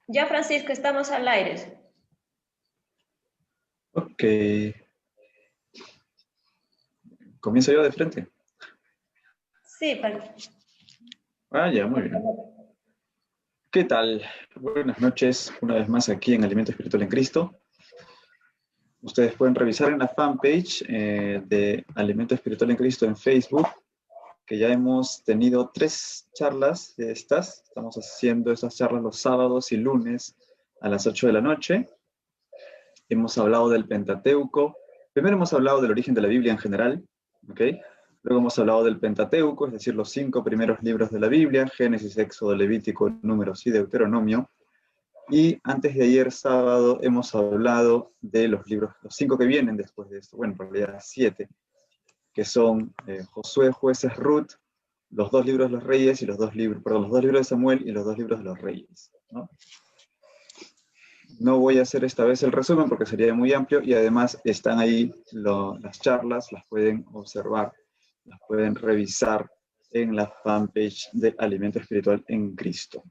Ya, Francisco, estamos al aire. Ok. ¿Comienzo yo de frente? Sí, Ya, muy bien. ¿Qué tal? Buenas noches, una vez más aquí en Alimento Espiritual en Cristo. Ustedes pueden revisar en la fanpage de Alimento Espiritual en Cristo en Facebook, que ya hemos tenido 3 charlas de estas. Estamos haciendo esas charlas los sábados y lunes a las 8 de la noche. Hemos hablado del Pentateuco. Primero hemos hablado del origen de la Biblia en general, ¿ok? Luego hemos hablado del Pentateuco, es decir, los 5 primeros libros de la Biblia, Génesis, Éxodo, Levítico, Números y Deuteronomio. Y antes de ayer, sábado, hemos hablado de los libros, los 5 que vienen después de esto, bueno, en realidad 7, que son Josué, Jueces, Ruth, los 2 libros de los reyes y los 2 libros, perdón, los 2 libros de Samuel y los 2 libros de los reyes, ¿no? No voy a hacer esta vez el resumen porque sería muy amplio y además están ahí las charlas, las pueden observar, las pueden revisar en la fanpage de Alimento Espiritual en Cristo.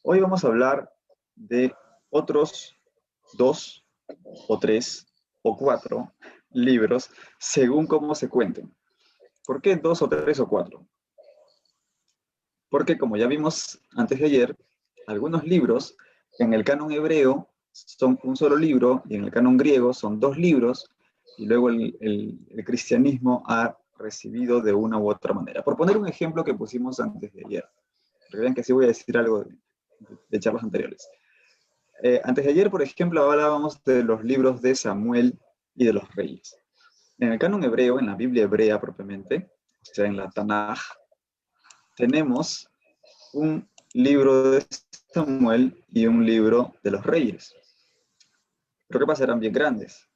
Hoy vamos a hablar de otros 2 o 3 o 4 libros según cómo se cuenten. ¿Por qué 2 o 3 o 4? Porque como ya vimos antes de ayer, algunos libros en el canon hebreo son un solo libro y en el canon griego son 2 libros y luego el cristianismo ha recibido de una u otra manera. Por poner un ejemplo que pusimos antes de ayer, vean que sí voy a decir algo de charlas anteriores. Antes de ayer, por ejemplo, hablábamos de los libros de Samuel y de los reyes. En el canon hebreo, en la Biblia hebrea propiamente, o sea, en la Tanaj, tenemos un libro de Samuel y un libro de los reyes. Pero ¿qué pasa? Eran bien grandes.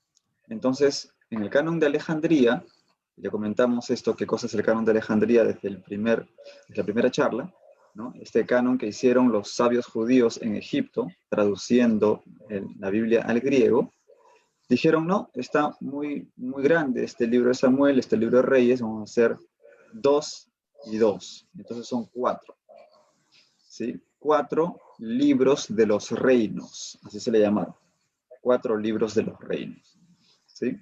Entonces, en el canon de Alejandría, ya comentamos esto, qué cosa es el canon de Alejandría desde la primera charla, ¿no? Este canon que hicieron los sabios judíos en Egipto, traduciendo la Biblia al griego, dijeron, no, está muy, muy grande este libro de Samuel, este libro de Reyes, vamos a hacer 2 y 2. Entonces son 4. ¿Sí? 4 libros de los reinos, así se le llamaron. 4 libros de los reinos. ¿Sí?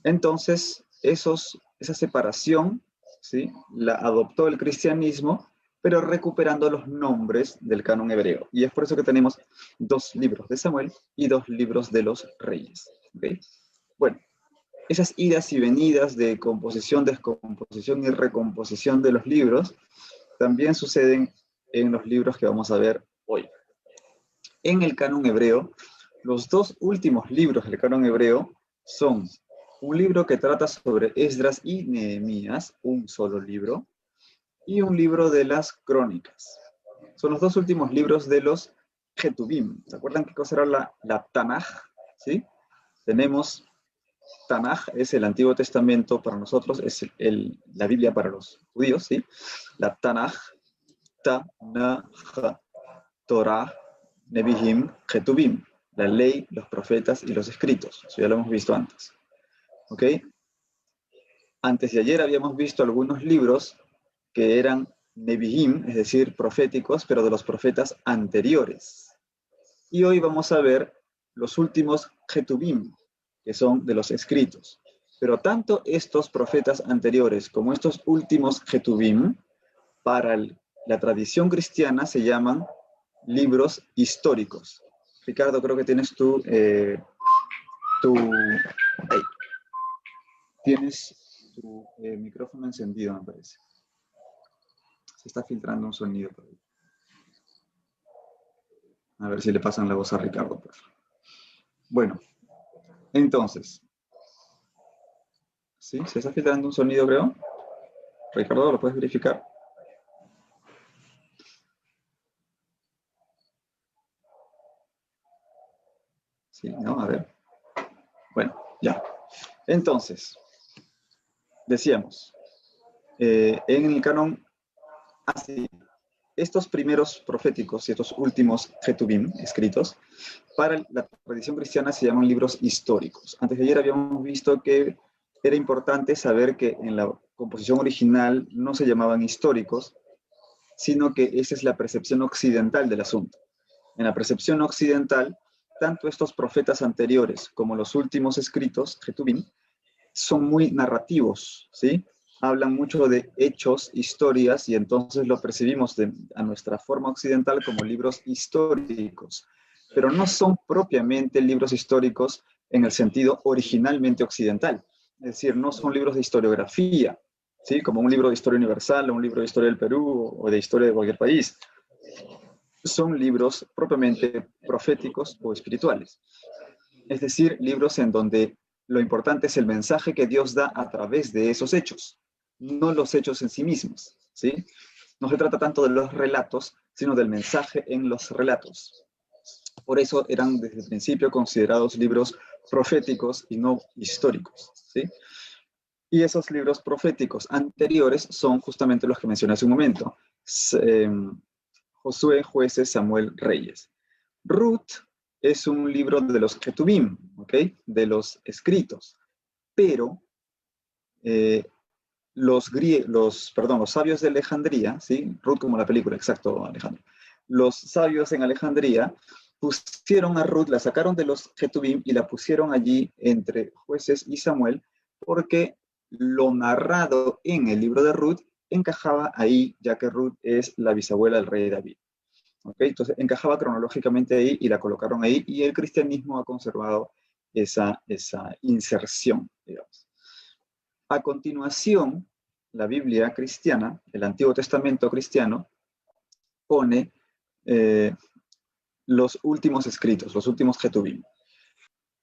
Entonces, esa separación, ¿sí?, la adoptó el cristianismo, pero recuperando los nombres del canon hebreo. Y es por eso que tenemos 2 libros de Samuel y 2 libros de los reyes. ¿Okay? Bueno, esas idas y venidas de composición, descomposición y recomposición de los libros también suceden en los libros que vamos a ver hoy. En el canon hebreo, los 2 últimos libros del canon hebreo son un libro que trata sobre Esdras y Nehemías, un solo libro, y un libro de las crónicas. Son los 2 últimos libros de los Ketubim. ¿Se acuerdan qué cosa era la Tanaj? ¿Sí? Tenemos Tanaj, es el Antiguo Testamento para nosotros, es la Biblia para los judíos, ¿sí? La Tanaj, Tanaj, Torah, Nebihim, Ketubim, la ley, los profetas y los escritos. Eso ya lo hemos visto antes. ¿Ok? Antes de ayer habíamos visto algunos libros que eran Nebihim, es decir, proféticos, pero de los profetas anteriores. Y hoy vamos a ver los últimos Ketubim, que son de los escritos. Pero tanto estos profetas anteriores como estos últimos Ketubim, para la tradición cristiana se llaman libros históricos. Ricardo, creo que tienes tienes tu micrófono encendido, me parece. Se está filtrando un sonido por ahí. A ver si le pasan la voz a Ricardo, por favor. Bueno, entonces. ¿Sí? ¿Se está filtrando un sonido, creo? Ricardo, ¿lo puedes verificar? Sí, ¿no? A ver. Bueno, ya. Entonces, decíamos, en el canon así, estos primeros proféticos y estos últimos Ketubim escritos, para la tradición cristiana se llaman libros históricos. Antes de ayer habíamos visto que era importante saber que en la composición original no se llamaban históricos, sino que esa es la percepción occidental del asunto. En la percepción occidental, tanto estos profetas anteriores como los últimos escritos, Ketubim, son muy narrativos, ¿sí? Hablan mucho de hechos, historias, y entonces lo percibimos a nuestra forma occidental como libros históricos, pero no son propiamente libros históricos en el sentido originalmente occidental. Es decir, no son libros de historiografía, ¿sí? Como un libro de historia universal o un libro de historia del Perú o de historia de cualquier país. Son libros propiamente proféticos o espirituales. Es decir, libros en donde lo importante es el mensaje que Dios da a través de esos hechos, no los hechos en sí mismos, ¿sí? No se trata tanto de los relatos, sino del mensaje en los relatos. Por eso eran desde el principio considerados libros proféticos y no históricos, ¿sí? Y esos libros proféticos anteriores son justamente los que mencioné hace un momento. Josué, Jueces, Samuel, Reyes. Ruth es un libro de los Ketubim, ¿ok? De los escritos. Pero los sabios de Alejandría, ¿sí? Ruth como la película, exacto, Alejandro. Los sabios en Alejandría pusieron a Ruth, la sacaron de los Ketubim y la pusieron allí entre Jueces y Samuel, porque lo narrado en el libro de Ruth encajaba ahí, ya que Ruth es la bisabuela del rey David. ¿Okay? Entonces encajaba cronológicamente ahí y la colocaron ahí, y el cristianismo ha conservado esa inserción, digamos. A continuación, la Biblia cristiana, el Antiguo Testamento cristiano, pone los últimos escritos, los últimos Ketubim,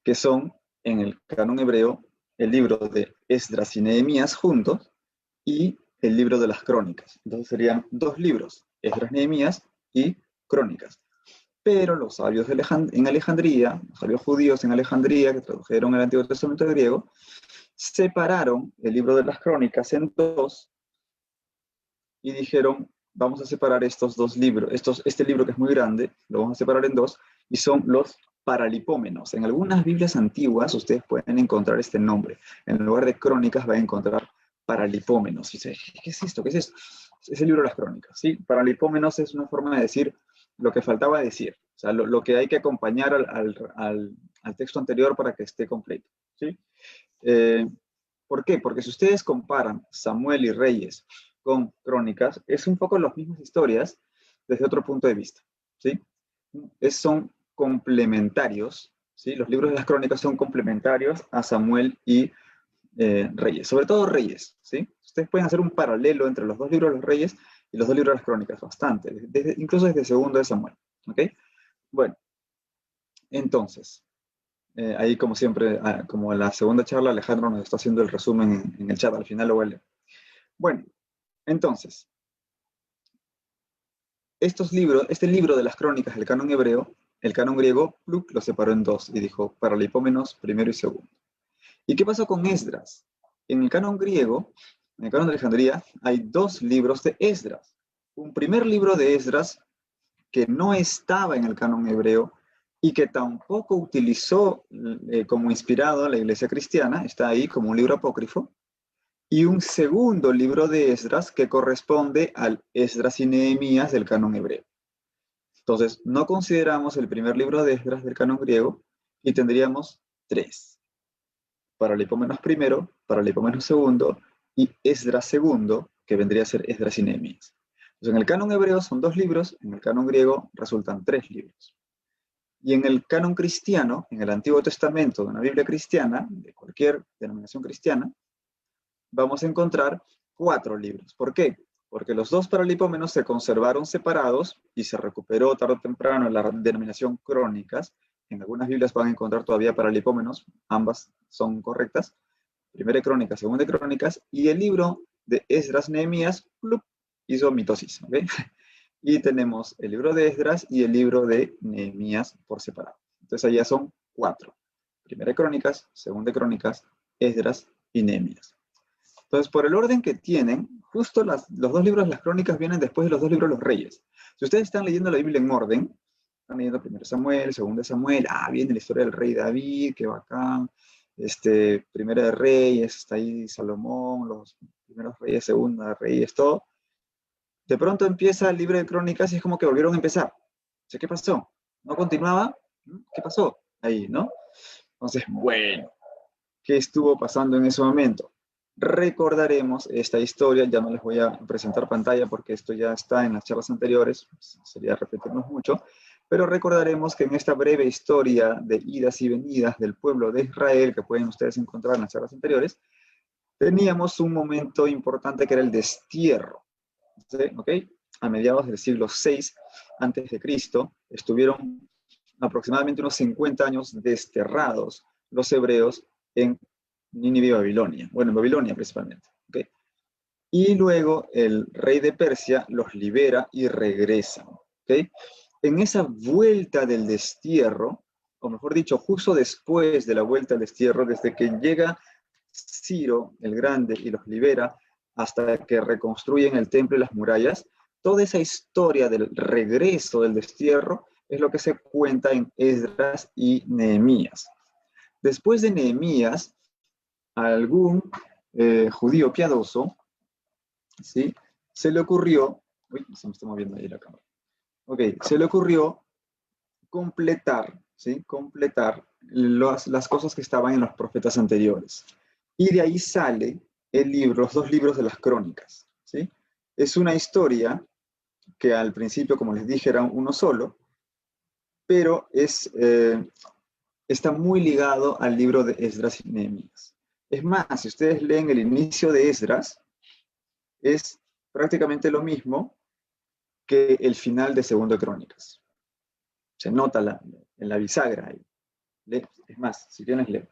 que son en el canon hebreo el libro de Esdras y Nehemías juntos y el libro de las crónicas. Entonces serían dos libros, Esdras, Nehemías y Crónicas. Pero los sabios en Alejandría, los sabios judíos en Alejandría, que tradujeron el Antiguo Testamento griego, separaron el libro de las Crónicas en dos y dijeron, vamos a separar estos dos libros, este libro que es muy grande, lo vamos a separar en dos, y son los paralipómenos. En algunas Biblias antiguas ustedes pueden encontrar este nombre. En lugar de crónicas van a encontrar paralipómenos. Y dice, ¿qué es esto? ¿Qué es esto? Es el libro de las crónicas, ¿sí? Paralipómenos es una forma de decir lo que faltaba decir, o sea, lo que hay que acompañar al texto anterior para que esté completo, ¿sí? ¿Por qué? Porque si ustedes comparan Samuel y Reyes con Crónicas, es un poco las mismas historias desde otro punto de vista, ¿sí? Son complementarios, ¿sí? Los libros de las Crónicas son complementarios a Samuel y Reyes, sobre todo Reyes, ¿sí? Ustedes pueden hacer un paralelo entre los dos libros de los Reyes y los dos libros de las Crónicas, bastante, incluso desde segundo de Samuel, ¿ok? Bueno, entonces, ahí como siempre, como en la segunda charla, Alejandro nos está haciendo el resumen en el chat, al final lo voy a leer. Bueno, entonces, este libro de las Crónicas, el canon hebreo, el canon griego, Pluk lo separó en dos y dijo, paralipómenos primero y segundo. ¿Y qué pasó con Esdras? En el canon griego, en el canon de Alejandría, hay dos libros de Esdras. Un primer libro de Esdras que no estaba en el canon hebreo y que tampoco utilizó como inspirado a la iglesia cristiana, está ahí como un libro apócrifo, y un segundo libro de Esdras que corresponde al Esdras y Nehemías del canon hebreo. Entonces, no consideramos el primer libro de Esdras del canon griego y tendríamos tres. Paralipómenos primero, Paralipómenos segundo y Esdras segundo, que vendría a ser Esdras y Nehemías. Entonces, en el canon hebreo son dos libros, en el canon griego resultan tres libros. Y en el canon cristiano, en el Antiguo Testamento de una Biblia cristiana, de cualquier denominación cristiana, vamos a encontrar cuatro libros. ¿Por qué? Porque los dos paralipómenos se conservaron separados y se recuperó tarde o temprano en la denominación crónicas. En algunas Biblias van a encontrar todavía paralipómenos, ambas son correctas. Primera de Crónicas, Segunda de Crónicas, y el libro de Esdras Nehemías hizo mitosis, ¿ok? Y tenemos el libro de Esdras y el libro de Nehemías por separado. Entonces allá son cuatro. Primera de Crónicas, Segunda de Crónicas, Esdras y Nehemías. Entonces, por el orden que tienen, justo los dos libros de las crónicas vienen después de los dos libros de los reyes. Si ustedes están leyendo la Biblia en orden, están leyendo 1 Samuel, 2 Samuel, viene la historia del rey David, qué bacán, 1 de Reyes, está ahí Salomón, los primeros reyes, 2 de Reyes, todo. De pronto empieza el libro de crónicas y es como que volvieron a empezar. O sea, ¿qué pasó? ¿No continuaba? ¿Qué pasó ahí, no? Entonces, bueno, ¿qué estuvo pasando en ese momento? Recordaremos esta historia, ya no les voy a presentar pantalla porque esto ya está en las charlas anteriores, sería repetirnos mucho, pero recordaremos que en esta breve historia de idas y venidas del pueblo de Israel, que pueden ustedes encontrar en las charlas anteriores, teníamos un momento importante que era el destierro. ¿Sí? ¿Ok? A mediados del siglo VI antes de Cristo, estuvieron aproximadamente unos 50 años desterrados los hebreos en Nínive y Babilonia. Bueno, en Babilonia principalmente. ¿Okay? Y luego el rey de Persia los libera y regresan. ¿Okay? En esa vuelta del destierro, o mejor dicho, justo después de la vuelta del destierro, desde que llega Ciro el Grande y los libera hasta que reconstruyen el templo y las murallas, toda esa historia del regreso del destierro es lo que se cuenta en Esdras y Nehemías. Después de Nehemías, algún judío piadoso, ¿sí? Se le ocurrió, uy, se me está moviendo ahí la cámara. Ok, se le ocurrió completar, ¿sí? Completar las cosas que estaban en los profetas anteriores. Y de ahí sale el libro, los dos libros de las crónicas, ¿sí? Es una historia que al principio, como les dije, era uno solo, pero está muy ligado al libro de Esdras y Nehemías. Es más, si ustedes leen el inicio de Esdras, es prácticamente lo mismo que el final de Segundo de Crónicas. Se nota en la bisagra ahí. Es más, si tienes leo.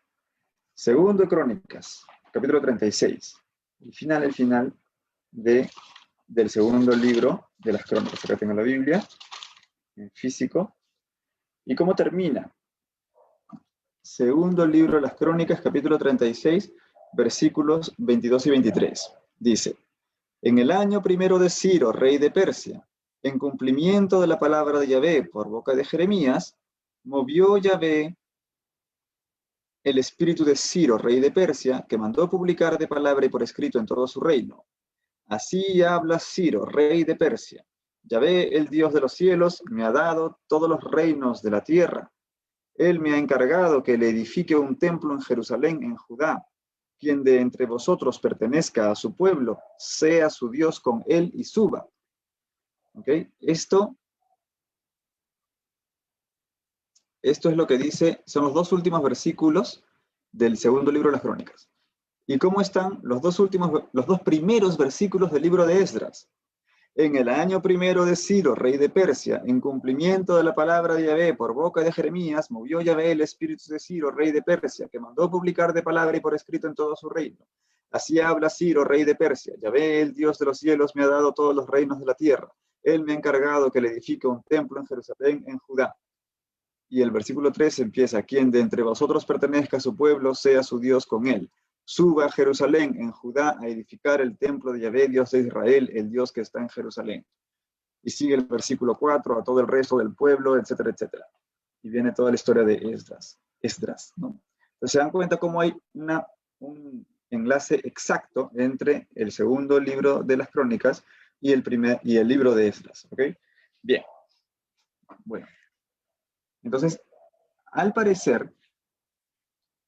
Segundo de Crónicas, capítulo 36. El final del segundo libro de las crónicas. Acá tengo la Biblia, en físico. ¿Y cómo termina? Segundo libro de las crónicas, capítulo 36, versículos 22 y 23. Dice, en el año primero de Ciro, rey de Persia, en cumplimiento de la palabra de Yahvé por boca de Jeremías, movió Yahvé el espíritu de Ciro, rey de Persia, que mandó publicar de palabra y por escrito en todo su reino. Así habla Ciro, rey de Persia. Yahvé, el Dios de los cielos, me ha dado todos los reinos de la tierra. Él me ha encargado que le edifique un templo en Jerusalén, en Judá. Quien de entre vosotros pertenezca a su pueblo, sea su Dios con él y suba. ¿Ok? Esto es lo que dice, son los dos últimos versículos del segundo libro de las Crónicas. ¿Y cómo están los dos primeros versículos del libro de Esdras? En el año primero de Ciro, rey de Persia, en cumplimiento de la palabra de Yahvé por boca de Jeremías, movió Yahvé el espíritu de Ciro, rey de Persia, que mandó publicar de palabra y por escrito en todo su reino. Así habla Ciro, rey de Persia. Yahvé, el Dios de los cielos, me ha dado todos los reinos de la tierra. Él me ha encargado que le edifique un templo en Jerusalén, en Judá. Y el versículo 3 empieza, quien de entre vosotros pertenezca a su pueblo, sea su Dios con él. Suba a Jerusalén, en Judá, a edificar el templo de Yahvé, Dios de Israel, el Dios que está en Jerusalén. Y sigue el versículo 4, a todo el resto del pueblo, etcétera, etcétera. Y viene toda la historia de Esdras, ¿no? Entonces se dan cuenta cómo hay un enlace exacto entre el segundo libro de las crónicas y el libro de Esdras, ¿ok? Bien. Bueno. Entonces, al parecer,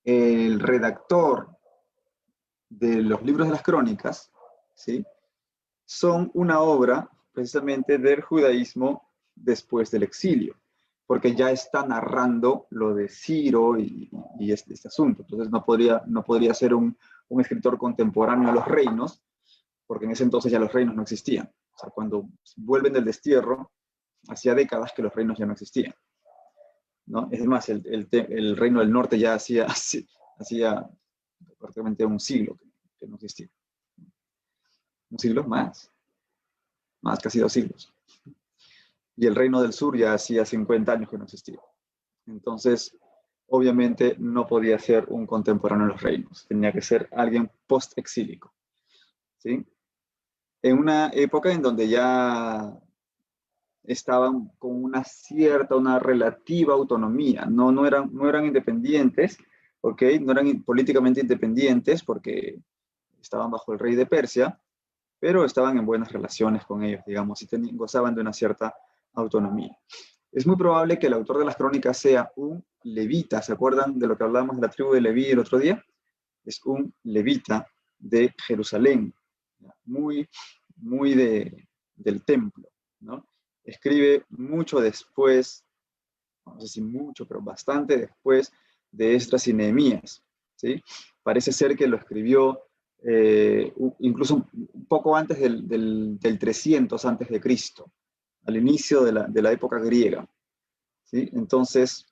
el redactor de los libros de las crónicas, ¿sí? Son una obra precisamente del judaísmo después del exilio, porque ya está narrando lo de Ciro y este asunto. Entonces no podría ser un escritor contemporáneo de los reinos, porque en ese entonces ya los reinos no existían. O sea, cuando vuelven del destierro, hacía décadas que los reinos ya no existían, ¿no? Es más, el reino del norte ya hacía prácticamente un siglo que no existía. Un siglo más casi 2 siglos. Y el reino del sur ya hacía 50 años que no existía. Entonces, obviamente no podía ser un contemporáneo de los reinos, tenía que ser alguien post-exílico. ¿sí? En una época en donde ya estaban con una relativa autonomía, no eran independientes, ¿ok? No eran políticamente independientes porque estaban bajo el rey de Persia, pero estaban en buenas relaciones con ellos, digamos, y gozaban de una cierta autonomía. Es muy probable que el autor de las crónicas sea un levita. ¿Se acuerdan de lo que hablábamos de la tribu de Leví el otro día? Es un levita de Jerusalén, muy, muy del templo, ¿no? Escribe mucho después, no sé si mucho, pero bastante después de Esdras y Nehemías, ¿sí? Parece ser que lo escribió incluso un poco antes del 300 antes de Cristo, al inicio de la época griega, ¿sí? Entonces,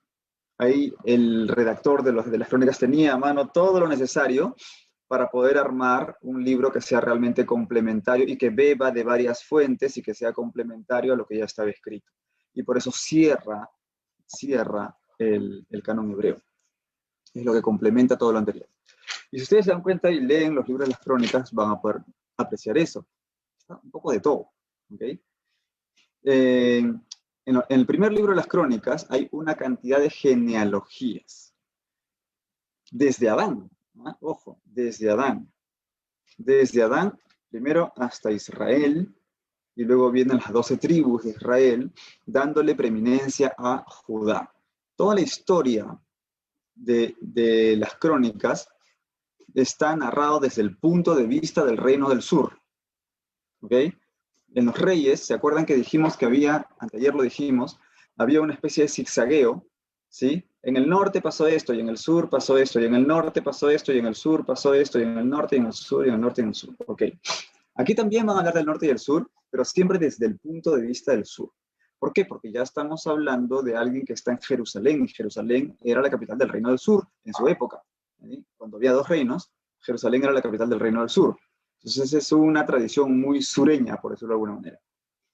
ahí el redactor de las crónicas tenía a mano todo lo necesario para poder armar un libro que sea realmente complementario y que beba de varias fuentes y que sea complementario a lo que ya estaba escrito. Y por eso cierra el canon hebreo. Es lo que complementa todo lo anterior. Y si ustedes se dan cuenta y leen los libros de las crónicas, van a poder apreciar eso. Está un poco de todo. ¿Okay? En el primer libro de las crónicas hay una cantidad de genealogías. Desde Adán, ¿no? Ojo, desde Adán. Desde Adán, primero hasta Israel, y luego vienen las 12 tribus de Israel, dándole preeminencia a Judá. Toda la historia de las crónicas está narrado desde el punto de vista del reino del sur. ¿Ok? En los reyes, ¿se acuerdan que dijimos que había, anteayer lo dijimos, había una especie de zigzagueo, ¿sí? En el norte pasó esto, y en el sur pasó esto, y en el norte pasó esto, y en el sur pasó esto, y en el norte, y en el sur, y en el norte, y en el sur. Ok. Aquí también van a hablar del norte y del sur, pero siempre desde el punto de vista del sur. ¿Por qué? Porque ya estamos hablando de alguien que está en Jerusalén, y Jerusalén era la capital del reino del sur en su época. ¿Sí? Cuando había dos reinos, Jerusalén era la capital del reino del sur. Entonces es una tradición muy sureña, por decirlo de alguna manera.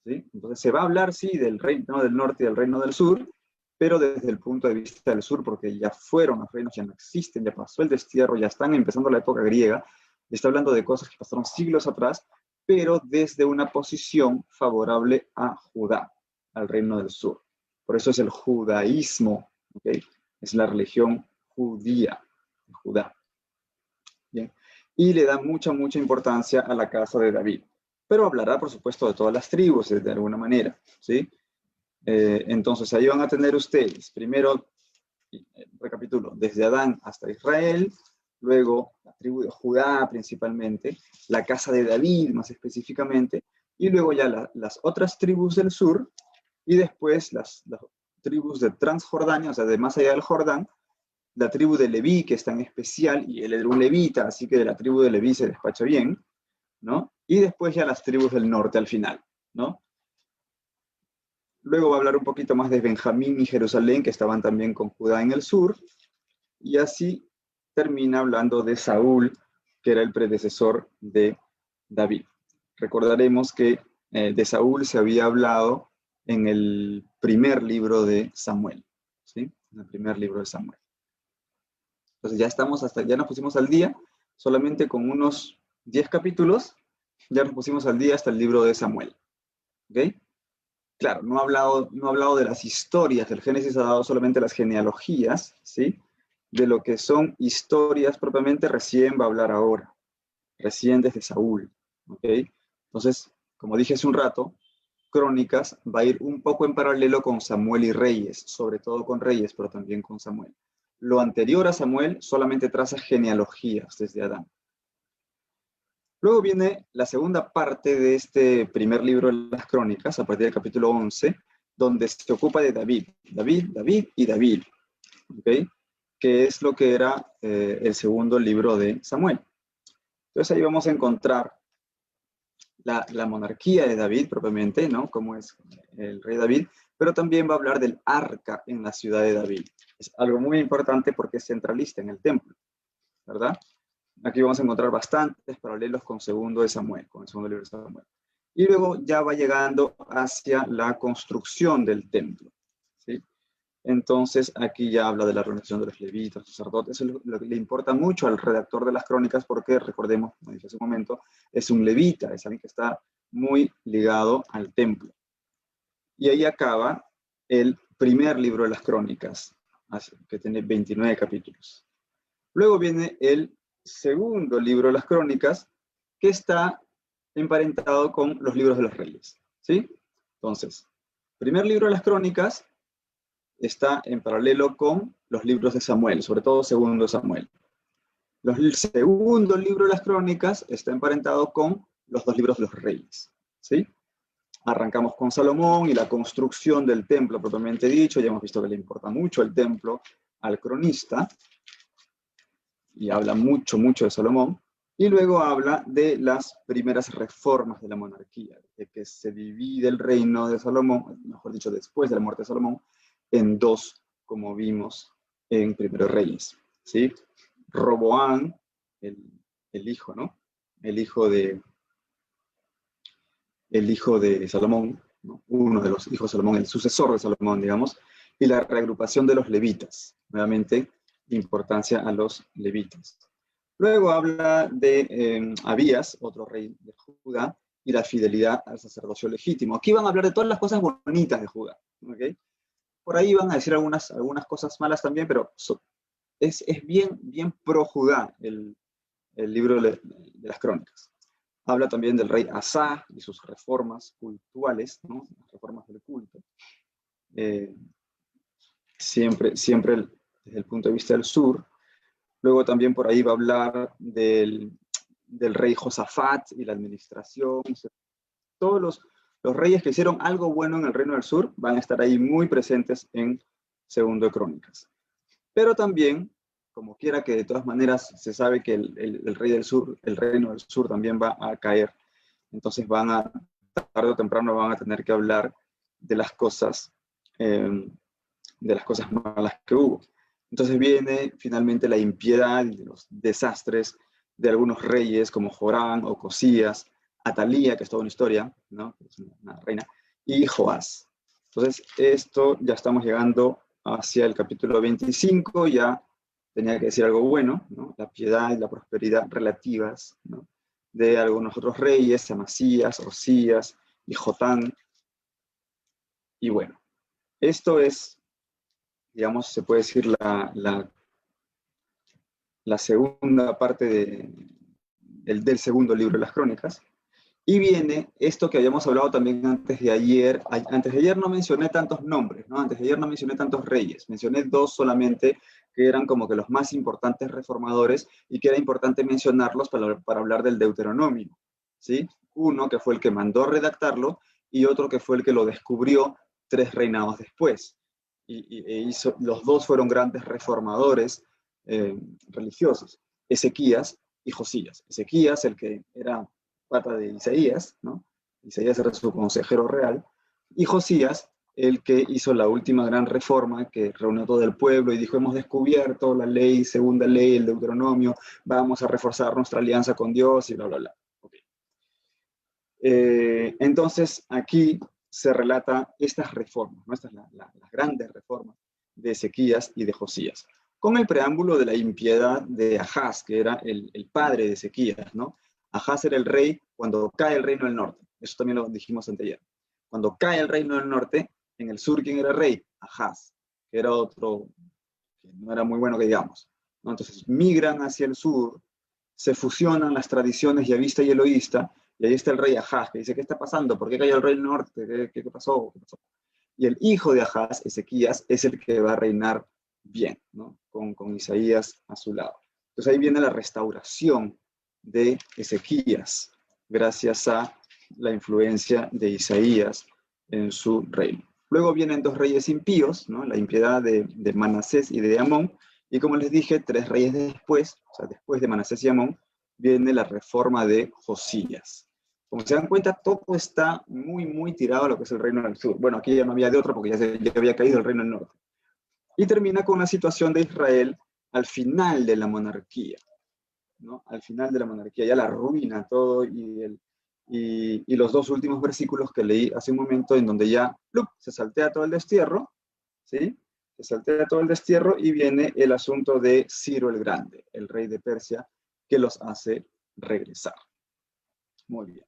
¿Sí? Entonces se va a hablar, sí, del reino del norte y del reino del sur, pero desde el punto de vista del sur, porque ya fueron los reinos, ya no existen, ya pasó el destierro, ya están empezando la época griega, y está hablando de cosas que pasaron siglos atrás, pero desde una posición favorable a Judá, al reino del sur. Por eso es el judaísmo, ¿okay? Es la religión judía, Judá. ¿Bien? Y le da mucha importancia a la casa de David. Pero hablará, por supuesto, de todas las tribus, de alguna manera, ¿sí? Entonces, ahí van a tener ustedes, primero, recapitulo, desde Adán hasta Israel, luego la tribu de Judá principalmente, la casa de David más específicamente, y luego ya las otras tribus del sur, y después las tribus de Transjordania, o sea, de más allá del Jordán, la tribu de Leví, que es tan especial, y él era un levita, así que de la tribu de Leví se despacha bien, ¿no? Y después ya las tribus del norte al final, ¿no? Luego va a hablar un poquito más de Benjamín y Jerusalén, que estaban también con Judá en el sur, y así termina hablando de Saúl, que era el predecesor de David. Recordaremos que de Saúl se había hablado en el primer libro de Samuel, ¿sí? En el primer libro de Samuel. Entonces ya nos pusimos al día, solamente con unos 10 capítulos, ya nos pusimos al día hasta el libro de Samuel. ¿Ok? Claro, no ha hablado de las historias, del Génesis ha dado solamente las genealogías, ¿sí? De lo que son historias propiamente recién va a hablar ahora, recién desde Saúl, ¿ok? Entonces, como dije hace un rato, Crónicas va a ir un poco en paralelo con Samuel y Reyes, sobre todo con Reyes, pero también con Samuel. Lo anterior a Samuel solamente traza genealogías desde Adán. Luego viene la segunda parte de este primer libro de las Crónicas, a partir del capítulo 11, donde se ocupa de David, y David, ¿okay? Que es lo que era el segundo libro de Samuel. Entonces ahí vamos a encontrar la monarquía de David propiamente, ¿no? Cómo es el rey David, pero también va a hablar del arca en la ciudad de David. Es algo muy importante porque es centralista en el templo, ¿verdad? Aquí vamos a encontrar bastantes paralelos con segundo de Samuel, con el segundo libro de Samuel. Y luego ya va llegando hacia la construcción del templo, ¿sí? Entonces aquí ya habla de la organización de los levitas, los sacerdotes. Eso es lo que le importa mucho al redactor de las crónicas, porque recordemos, como dije hace un momento, es un levita, es alguien que está muy ligado al templo. Y ahí acaba el primer libro de las crónicas, que tiene 29 capítulos. Luego viene el segundo libro de las crónicas, que está emparentado con los libros de los reyes, ¿sí? Entonces, primer libro de las crónicas está en paralelo con los libros de Samuel, sobre todo segundo Samuel. El segundo libro de las crónicas está emparentado con los dos libros de los reyes, ¿sí? Arrancamos con Salomón y la construcción del templo propiamente dicho. Ya hemos visto que le importa mucho el templo al cronista y habla mucho, mucho de Salomón. Y luego habla de las primeras reformas de la monarquía, de que se divide el reino de Salomón, mejor dicho, después de la muerte de Salomón, en dos, como vimos en Primero Reyes, ¿sí? Roboán, el hijo, ¿no? El hijo de Salomón, ¿no? Uno de los hijos de Salomón, el sucesor de Salomón, digamos, y la reagrupación de los levitas, nuevamente, importancia a los levitas. Luego habla de Abías, otro rey de Judá, y la fidelidad al sacerdocio legítimo. Aquí van a hablar de todas las cosas bonitas de Judá, ¿ok? Por ahí van a decir algunas cosas malas también, pero es bien pro Judá el libro de las crónicas. Habla también del rey Asa y sus reformas cultuales, ¿no? Las reformas del culto. Siempre desde el punto de vista del sur. Luego también por ahí va a hablar del rey Josafat y la administración. Todos los reyes que hicieron algo bueno en el reino del sur van a estar ahí muy presentes en Segundo de Crónicas. Pero también, como quiera que de todas maneras se sabe que el rey del sur, el reino del sur también va a caer. Entonces tarde o temprano van a tener que hablar de las cosas malas que hubo. Entonces viene finalmente la impiedad y los desastres de algunos reyes como Jorán o Cosías, Atalía, que es toda una historia, ¿no? Es una reina, y Joás. Entonces esto ya estamos llegando hacia el capítulo 25, ya tenía que decir algo bueno, ¿no? La piedad y la prosperidad relativas, ¿no? De algunos otros reyes, Amasías, Osías y Jotán. Y bueno, esto es, digamos, se puede decir la segunda parte del segundo libro de las crónicas. Y viene esto que habíamos hablado también antes de ayer. Antes de ayer no mencioné tantos nombres, ¿no? Antes de ayer no mencioné tantos reyes. Mencioné dos solamente, que eran como que los más importantes reformadores y que era importante mencionarlos para hablar del Deuteronomio, ¿sí? Uno que fue el que mandó redactarlo y otro que fue el que lo descubrió 3 reinados después. Los dos fueron grandes reformadores religiosos, Ezequías y Josías. Ezequías, el que era pata de Isaías, ¿no? Isaías era su consejero real, y Josías, el que hizo la última gran reforma que reunió todo el pueblo y dijo, hemos descubierto la ley, segunda ley, el Deuteronomio, vamos a reforzar nuestra alianza con Dios y bla, bla, bla. Okay. Entonces, aquí se relata estas reformas, ¿no? Estas las grandes reformas de Ezequías y de Josías, con el preámbulo de la impiedad de Ahaz, que era el padre de Ezequías, ¿no? Ahaz era el rey cuando cae el reino del norte. Eso también lo dijimos anteayer. Cuando cae el reino del norte, en el sur, ¿quién era el rey? Ahaz, que era otro, que no era muy bueno que digamos, ¿no? Entonces migran hacia el sur, se fusionan las tradiciones yavista y eloísta, y ahí está el rey Ahaz, que dice, ¿qué está pasando? ¿Por qué cayó el rey del norte? ¿Qué pasó? ¿Qué pasó? Y el hijo de Ahaz, Ezequías, es el que va a reinar bien, ¿no? Con Isaías a su lado. Entonces ahí viene la restauración de Ezequías, gracias a la influencia de Isaías en su reino. Luego vienen 2 reyes impíos, ¿no? La impiedad de Manasés y de Amón, y como les dije, 3 reyes después, o sea, después de Manasés y Amón, viene la reforma de Josías. Como se dan cuenta, todo está muy tirado a lo que es el reino del sur. Bueno, aquí ya no había de otro porque ya había caído el reino del norte. Y termina con la situación de Israel al final de la monarquía, ¿no? Al final de la monarquía, ya la ruina todo y los 2 últimos versículos que leí hace un momento en donde ya se saltea todo el destierro, ¿sí? se saltea todo el destierro y viene el asunto de Ciro el Grande, el rey de Persia, que los hace regresar. Muy bien.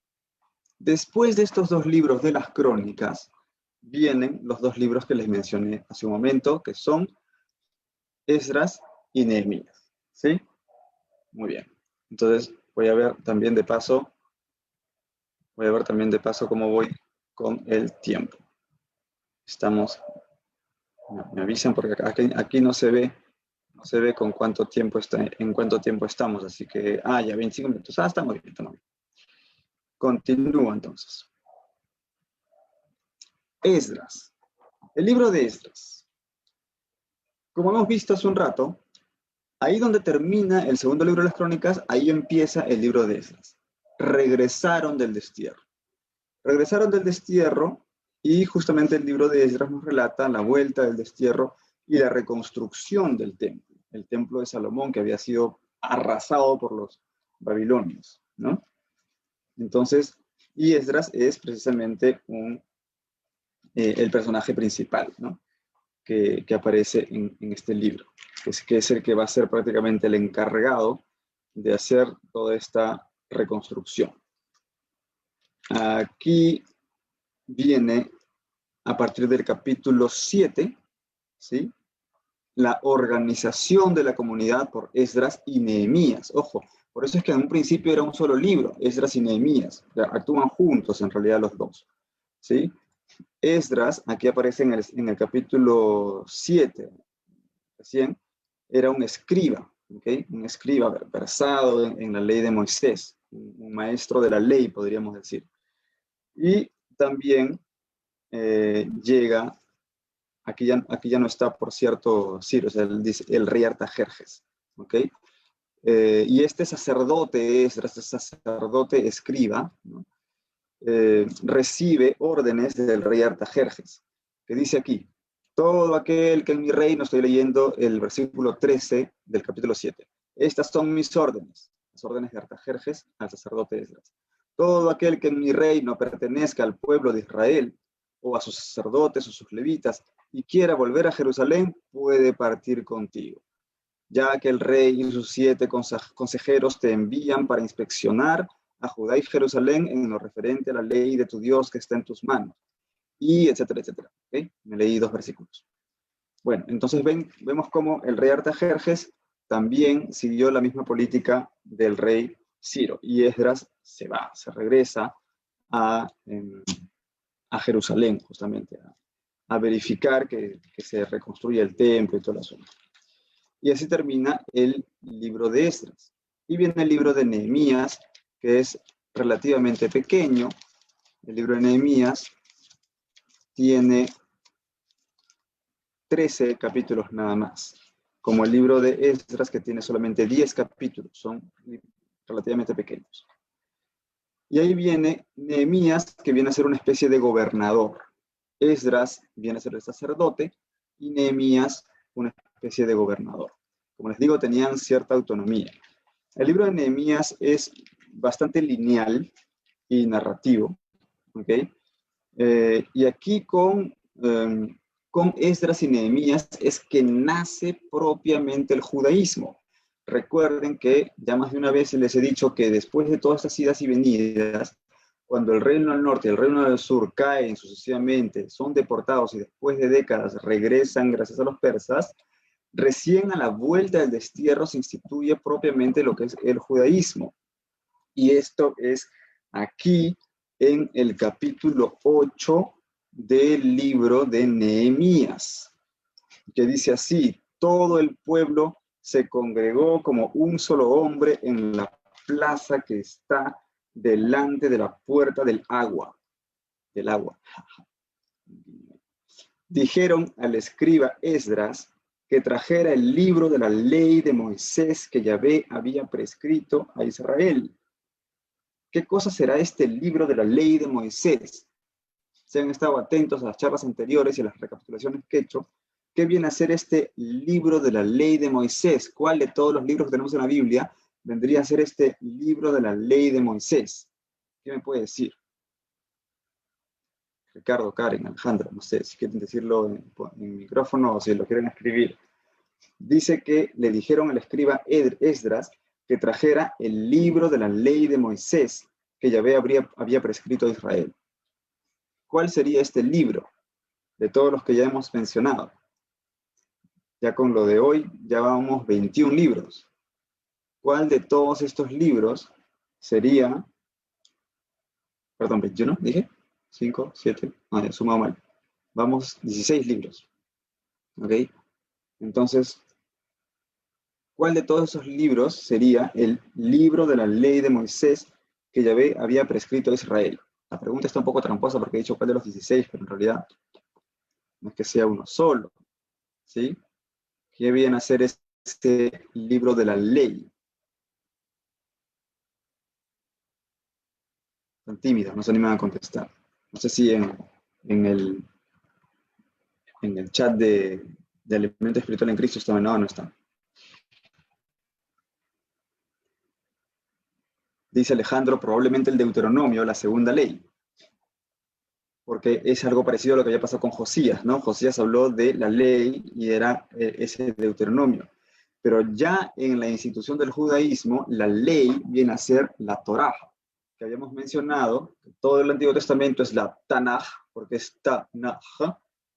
Después de estos dos libros de las crónicas, vienen los dos libros que les mencioné hace un momento, que son Esdras y Nehemías. ¿Sí? Muy bien. Entonces, voy a ver también de paso cómo voy con el tiempo. Me avisan porque aquí no se ve con cuánto tiempo en cuánto tiempo estamos, así que, ya 25 minutos. Está muy bien, está muy bien. Continúo entonces. Esdras. El libro de Esdras. Como hemos visto hace un rato, ahí donde termina el segundo libro de las crónicas, ahí empieza el libro de Esdras. Regresaron del destierro. Regresaron del destierro y justamente el libro de Esdras nos relata la vuelta del destierro y la reconstrucción del templo. El templo de Salomón que había sido arrasado por los babilonios, ¿no? Entonces, y Esdras es precisamente el personaje principal, ¿no? que aparece en este libro, que es el que va a ser prácticamente el encargado de hacer toda esta reconstrucción. Aquí viene, a partir del capítulo 7, ¿sí?, la organización de la comunidad por Esdras y Nehemías. Ojo, por eso es que en un principio era un solo libro, Esdras y Nehemías. O sea, actúan juntos en realidad los dos, ¿sí? Esdras, aquí aparece en el capítulo 7, recién, era un escriba, ¿okay? Un escriba versado en la ley de Moisés, un maestro de la ley, podríamos decir. Y también llega, aquí ya no está, por cierto, Ciro, o sea, el rey Artajerjes, ¿ok? Y este sacerdote, este sacerdote escriba, ¿no?, recibe órdenes del rey Artajerjes, que dice aquí: todo aquel que en mi reino, estoy leyendo el versículo 13 del capítulo 7, estas son mis órdenes, las órdenes de Artajerjes al sacerdote Esdras. Todo aquel que en mi reino pertenezca al pueblo de Israel, o a sus sacerdotes o sus levitas, y quiera volver a Jerusalén, puede partir contigo, ya que el rey y sus 7 consejeros te envían para inspeccionar a Judá y Jerusalén en lo referente a la ley de tu Dios que está en tus manos, y etcétera, etcétera. ¿Okay? Me leí 2 versículos. Bueno, entonces vemos cómo el rey Artajerjes también siguió la misma política del rey Ciro, y Esdras se regresa a Jerusalén, justamente, a verificar que se reconstruya el templo y todo el asunto. Y así termina el libro de Esdras. Y viene el libro de Nehemías, que es relativamente pequeño. El libro de Nehemías tiene 13 capítulos nada más, como el libro de Esdras, que tiene solamente 10 capítulos, son relativamente pequeños. Y ahí viene Nehemías, que viene a ser una especie de gobernador. Esdras viene a ser el sacerdote y Nehemías una especie de gobernador. Como les digo, tenían cierta autonomía. El libro de Nehemías es bastante lineal y narrativo, ¿ok? Y aquí con Esdras y Nehemías es que nace propiamente el judaísmo. Recuerden que ya más de una vez les he dicho que después de todas estas idas y venidas, cuando el reino del norte y el reino del sur caen sucesivamente, son deportados y después de décadas regresan gracias a los persas, recién a la vuelta del destierro se instituye propiamente lo que es el judaísmo. Y esto es aquí en el capítulo 8 del libro de Nehemías, que dice así: todo el pueblo se congregó como un solo hombre en la plaza que está delante de la puerta del agua. Dijeron al escriba Esdras que trajera el libro de la ley de Moisés que Yahvé había prescrito a Israel. ¿Qué cosa será este libro de la ley de Moisés? Si han estado atentos a las charlas anteriores y a las recapitulaciones que he hecho, ¿qué viene a ser este libro de la ley de Moisés? ¿Cuál de todos los libros que tenemos en la Biblia vendría a ser este libro de la ley de Moisés? ¿Qué me puede decir? Ricardo, Karen, Alejandra, no sé si quieren decirlo en micrófono o si lo quieren escribir. Dice que le dijeron al escriba Esdras que trajera el libro de la ley de Moisés que Yahvé había prescrito a Israel. ¿Cuál sería este libro de todos los que ya hemos mencionado? Ya con lo de hoy, ya vamos 21 libros. ¿Cuál de todos estos libros sería, perdón, 21, dije? 5, 7, ya he sumado mal. Vamos, 16 libros. ¿Ok? Entonces, ¿cuál de todos esos libros sería el libro de la ley de Moisés que Yahvé había prescrito a Israel? La pregunta está un poco tramposa porque he dicho cuál de los 16, pero en realidad no es que sea uno solo. ¿Sí? ¿Qué viene a ser este libro de la ley? Están tímidos, no se animan a contestar. No sé si en el chat de Alimento Espiritual en Cristo está, no está. Dice Alejandro, probablemente el Deuteronomio, la segunda ley, porque es algo parecido a lo que había pasado con Josías, ¿no? Josías habló de la ley y era ese Deuteronomio. Pero ya en la institución del judaísmo, la ley viene a ser la Torá, que habíamos mencionado, que todo el Antiguo Testamento es la Tanaj, porque es Tanaj,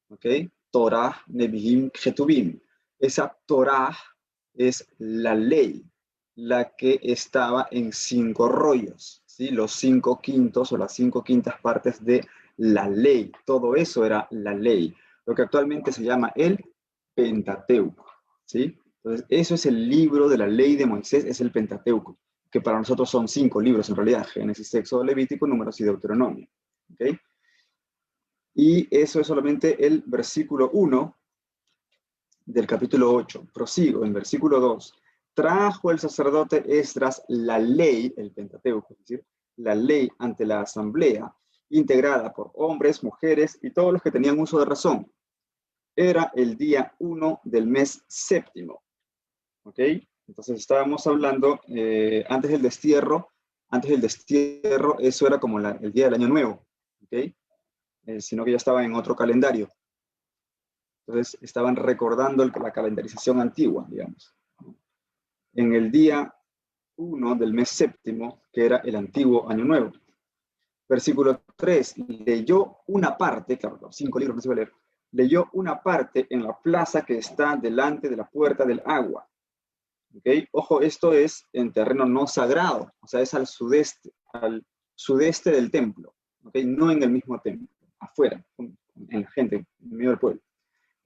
¿ok? Torah, Nebihim, Ketubim. Esa Torah es la ley, la que estaba en 5 rollos, ¿sí? Los 5 quintos o las 5 quintas partes de la ley. Todo eso era la ley, lo que actualmente se llama el Pentateuco, ¿sí? Entonces, eso es el libro de la ley de Moisés, es el Pentateuco, que para nosotros son 5 libros en realidad: Génesis, Éxodo, Levítico, Números y Deuteronomio. ¿Okay? Y eso es solamente el versículo 1 del capítulo 8. Prosigo en versículo 2. Trajo el sacerdote Esdras la ley, el Pentateuco, es decir, la ley ante la asamblea, integrada por hombres, mujeres y todos los que tenían uso de razón. Era el día 1 del mes séptimo. ¿Ok? Entonces estábamos hablando antes del destierro. Antes del destierro, eso era como el día del año nuevo. ¿Ok? Sino que ya estaba en otro calendario. Entonces estaban recordando la calendarización antigua, digamos. En el día 1 del mes séptimo, que era el antiguo año nuevo. Versículo 3, leyó una parte, claro, los 5 libros no se va a leer, leyó una parte en la plaza que está delante de la puerta del agua. ¿Okay? Ojo, esto es en terreno no sagrado, o sea, es al sudeste del templo, ¿okay? No en el mismo templo, afuera, en la gente, en medio del pueblo.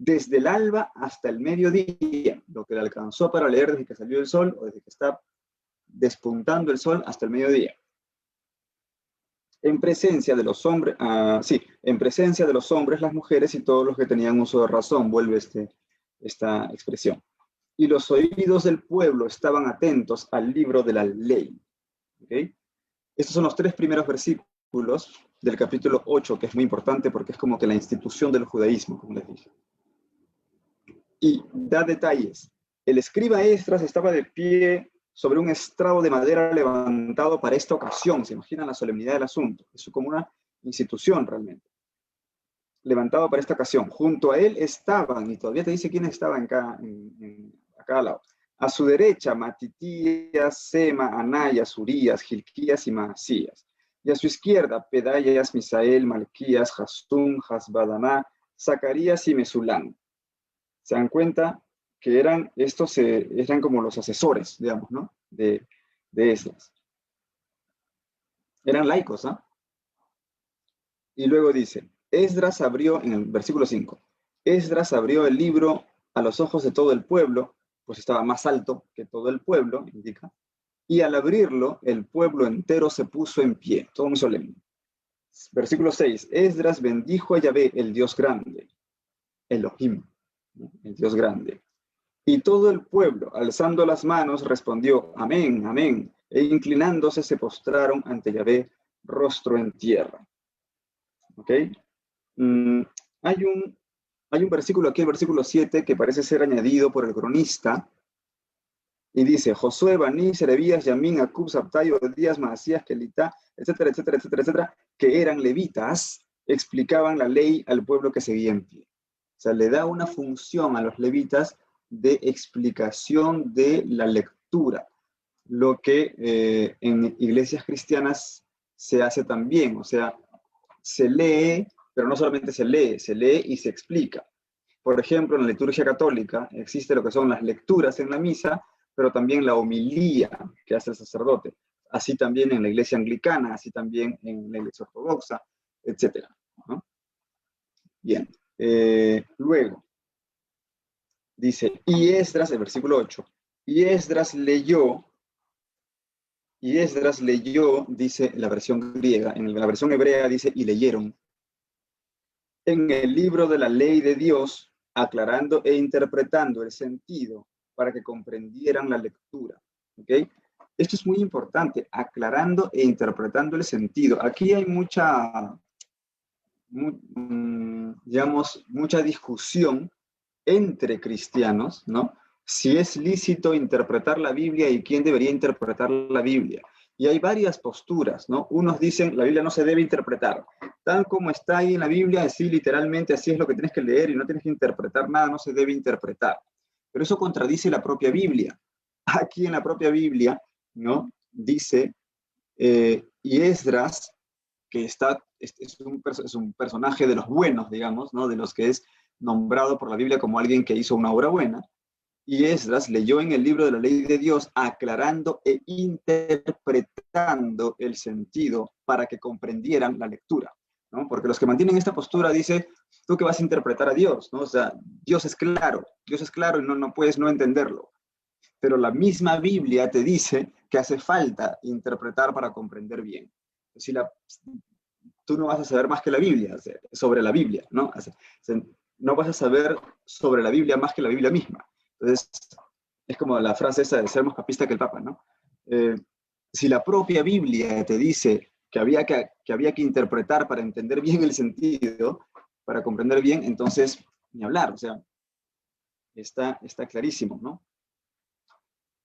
Desde el alba hasta el mediodía, lo que le alcanzó para leer desde que salió el sol o desde que está despuntando el sol hasta el mediodía. En presencia de los hombres, en presencia de los hombres, las mujeres y todos los que tenían uso de razón, vuelve esta expresión. Y los oídos del pueblo estaban atentos al libro de la ley. ¿Okay? Estos son los 3 primeros versículos del capítulo 8, que es muy importante porque es como que la institución del judaísmo, como les dije. Y da detalles. El escriba Esdras estaba de pie sobre un estrado de madera levantado para esta ocasión. ¿Se imaginan la solemnidad del asunto? Es como una institución realmente. Levantado para esta ocasión. Junto a él estaban, y todavía te dice quiénes estaban acá, a cada lado. A su derecha, Matitías, Sema, Anayas, Urías, Gilquías y Maasías. Y a su izquierda, Pedayas, Misael, Malquías, Jastum, Hasbadaná, Zacarías y Mesulán. Se dan cuenta que estos eran como los asesores, digamos, ¿no? De Esdras. Eran laicos, ¿ah? Y luego dice, Esdras abrió, en el versículo 5, Esdras abrió el libro a los ojos de todo el pueblo, pues estaba más alto que todo el pueblo, indica, y al abrirlo, el pueblo entero se puso en pie, todo muy solemne. Versículo 6, Esdras bendijo a Yahvé, el Dios grande, Elohim, el Dios grande. Y todo el pueblo, alzando las manos, respondió, amén, amén, e inclinándose se postraron ante Yahvé, rostro en tierra. ¿Ok? Hay un versículo aquí, el versículo 7, que parece ser añadido por el cronista, y dice, Josué, Baní, Serebías, Yamín, Acub, Sabtai, Odías, Maasías, Kelitá, etcétera, etcétera, etcétera, etcétera, que eran levitas, explicaban la ley al pueblo que seguía en pie. O sea, le da una función a los levitas de explicación de la lectura, lo que en iglesias cristianas se hace también, o sea, se lee, pero no solamente se lee y se explica. Por ejemplo, en la liturgia católica existe lo que son las lecturas en la misa, pero también la homilía que hace el sacerdote. Así también en la iglesia anglicana, así también en la iglesia ortodoxa, etc., ¿no? Bien. Luego, dice, y Esdras, el versículo 8, y Esdras leyó, dice la versión griega, en la versión hebrea dice, y leyeron, en el libro de la ley de Dios, aclarando e interpretando el sentido para que comprendieran la lectura. ¿Ok? Esto es muy importante, aclarando e interpretando el sentido. Aquí hay digamos, mucha discusión entre cristianos, ¿no? Si es lícito interpretar la Biblia y quién debería interpretar la Biblia. Y hay varias posturas, ¿no? Unos dicen la Biblia no se debe interpretar. Tal como está ahí en la Biblia, así literalmente, así es lo que tienes que leer y no tienes que interpretar nada, no se debe interpretar. Pero eso contradice la propia Biblia. Aquí en la propia Biblia, ¿no? Dice, y Esdras, que es un personaje de los buenos, digamos, ¿no? De los que es nombrado por la Biblia como alguien que hizo una obra buena, y Esdras leyó en el libro de la ley de Dios, aclarando e interpretando el sentido para que comprendieran la lectura, ¿no? Porque los que mantienen esta postura dicen, tú que vas a interpretar a Dios, ¿no? O sea, Dios es claro y no puedes no entenderlo. Pero la misma Biblia te dice que hace falta interpretar para comprender bien. Si tú no vas a saber más que la Biblia, sobre la Biblia, ¿no? No vas a saber sobre la Biblia más que la Biblia misma. Entonces, es como la frase esa de ser más papista que el Papa, ¿no? Si la propia Biblia te dice que había que interpretar para entender bien el sentido, para comprender bien, entonces, ni hablar, o sea, está clarísimo, ¿no?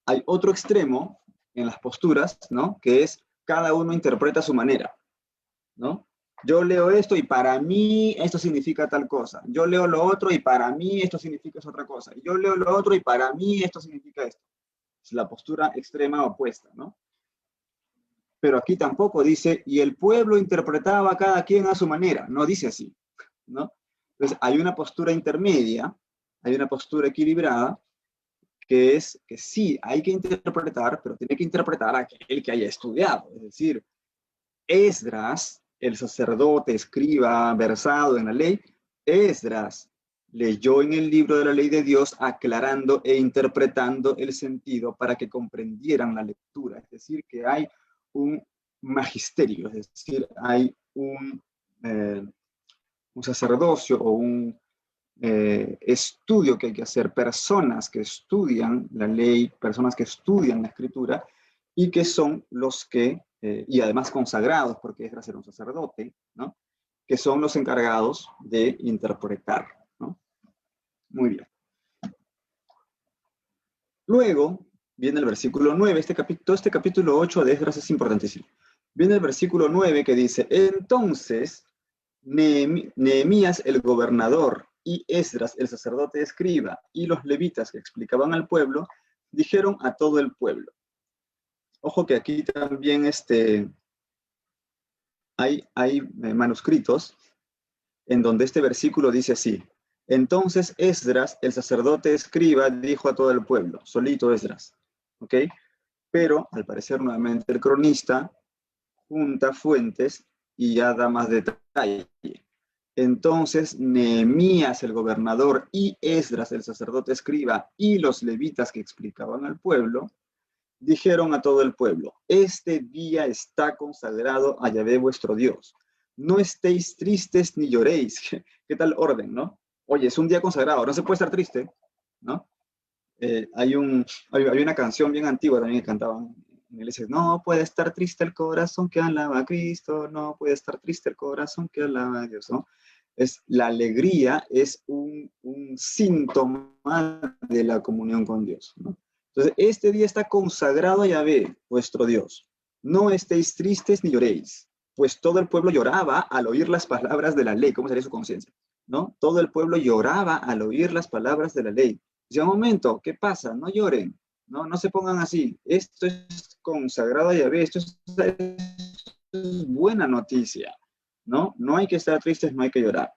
Hay otro extremo en las posturas, ¿no? Que es cada uno interpreta a su manera, ¿no? Yo leo esto y para mí esto significa tal cosa. Yo leo lo otro y para mí esto significa otra cosa. Yo leo lo otro y para mí esto significa esto. Es la postura extrema opuesta, ¿no? Pero aquí tampoco dice, y el pueblo interpretaba a cada quien a su manera. No dice así, ¿no? Entonces hay una postura intermedia, hay una postura equilibrada, que es que sí, hay que interpretar, pero tiene que interpretar a aquel que haya estudiado. Es decir, Esdras, el sacerdote, escriba, versado en la ley, Esdras leyó en el libro de la ley de Dios aclarando e interpretando el sentido para que comprendieran la lectura. Es decir, que hay un magisterio, es decir, hay un sacerdocio o un estudio que hay que hacer, personas que estudian la ley, personas que estudian la escritura y que son los que, y además consagrados, porque Esdras era un sacerdote, ¿no? Que son los encargados de interpretar, ¿no? Muy bien. Luego viene el versículo 9, este capítulo 8 de Esdras es importantísimo. Viene el versículo 9 que dice, entonces Nehemías el gobernador y Esdras el sacerdote escriba y los levitas que explicaban al pueblo, dijeron a todo el pueblo. Ojo que aquí también hay manuscritos en donde este versículo dice así, entonces Esdras el sacerdote escriba dijo a todo el pueblo, solito Esdras, ¿ok? Pero al parecer nuevamente el cronista junta fuentes y ya da más detalle. Entonces Nehemías el gobernador y Esdras el sacerdote escriba y los levitas que explicaban al pueblo, dijeron a todo el pueblo, este día está consagrado a Yahvé vuestro Dios. No estéis tristes ni lloréis. ¿Qué tal orden, no? Oye, es un día consagrado, no se puede estar triste, ¿no? Hay una canción bien antigua también que cantaban en iglesia, no puede estar triste el corazón que alaba a Cristo, no puede estar triste el corazón que alaba a Dios, ¿no? La alegría es un síntoma de la comunión con Dios, ¿no? Entonces, este día está consagrado a Yahvé, vuestro Dios. No estéis tristes ni lloréis. pues todo el pueblo lloraba al oír las palabras de la ley. ¿Cómo sería su conciencia? ¿No? Todo el pueblo lloraba al oír las palabras de la ley. Dice, un momento, ¿qué pasa? No lloren, no se pongan así. Esto es consagrado a Yahvé, esto es buena noticia, ¿no? No hay que estar tristes, no hay que llorar.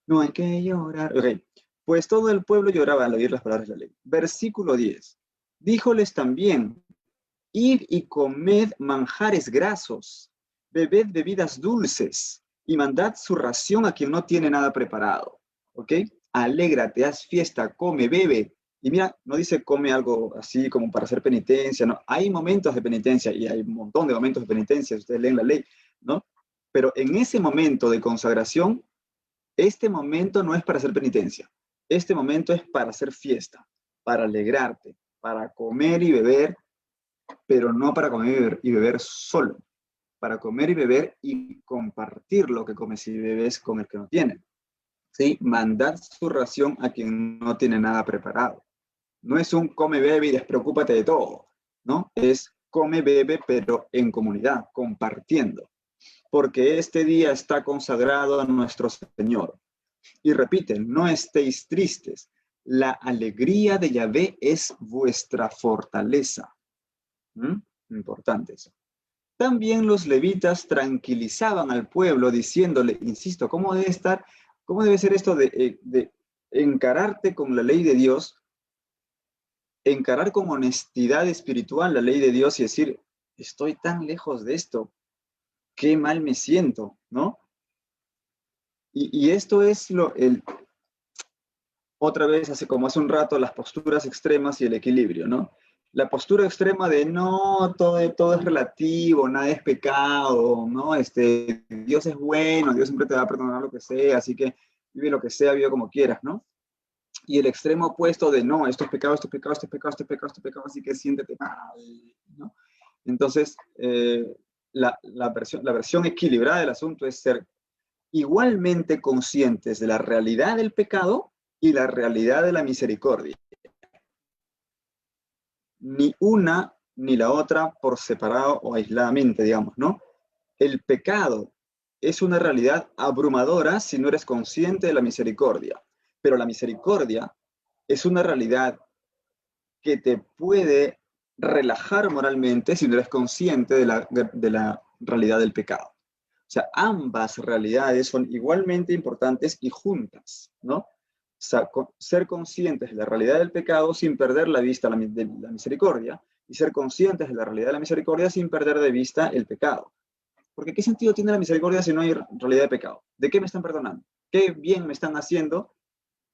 No hay que llorar. Ok, pues todo el pueblo lloraba al oír las palabras de la ley. Versículo 10. Díjoles también, id y comed manjares grasos, bebed bebidas dulces, y mandad su ración a quien no tiene nada preparado. ¿Ok? Alégrate, haz fiesta, come, bebe. Y mira, no dice come algo así como para hacer penitencia, ¿no? Hay momentos de penitencia y hay un montón de momentos de penitencia, ustedes leen la ley, ¿no? Pero en ese momento de consagración, este momento no es para hacer penitencia. Este momento es para hacer fiesta, para alegrarte, para comer y beber, pero no para comer y beber solo, para comer y beber y compartir lo que comes y bebes con el que no tiene. ¿Sí? Mandad su ración a quien no tiene nada preparado. No es un come, bebe y despreocúpate de todo, ¿no? Es come, bebe, pero en comunidad, compartiendo. Porque este día está consagrado a nuestro Señor. Y repiten, no estéis tristes. La alegría de Yahvé es vuestra fortaleza. Importante eso. También los levitas tranquilizaban al pueblo diciéndole, insisto, ¿cómo debe ser esto de encararte con la ley de Dios, encarar con honestidad espiritual la ley de Dios y decir, estoy tan lejos de esto, qué mal me siento, ¿no? Y esto es otra vez, como hace un rato, las posturas extremas y el equilibrio, ¿no? La postura extrema de no, todo es relativo, nada es pecado, ¿no? Dios es bueno, Dios siempre te va a perdonar lo que sea, así que vive lo que sea, vive como quieras, ¿no? Y el extremo opuesto de no, esto es pecado, esto es pecado, esto es pecado, esto es pecado, esto es pecado, así que siéntete mal, ¿no? Entonces, la versión equilibrada del asunto es ser igualmente conscientes de la realidad del pecado y la realidad de la misericordia. Ni una ni la otra por separado o aisladamente, digamos, ¿no? El pecado es una realidad abrumadora si no eres consciente de la misericordia, pero la misericordia es una realidad que te puede relajar moralmente si no eres consciente de la realidad del pecado. O sea, ambas realidades son igualmente importantes y juntas, ¿no? O sea, ser conscientes de la realidad del pecado sin perder la vista de la misericordia, y ser conscientes de la realidad de la misericordia sin perder de vista el pecado. Porque ¿qué sentido tiene la misericordia si no hay realidad de pecado? ¿De qué me están perdonando? ¿Qué bien me están haciendo?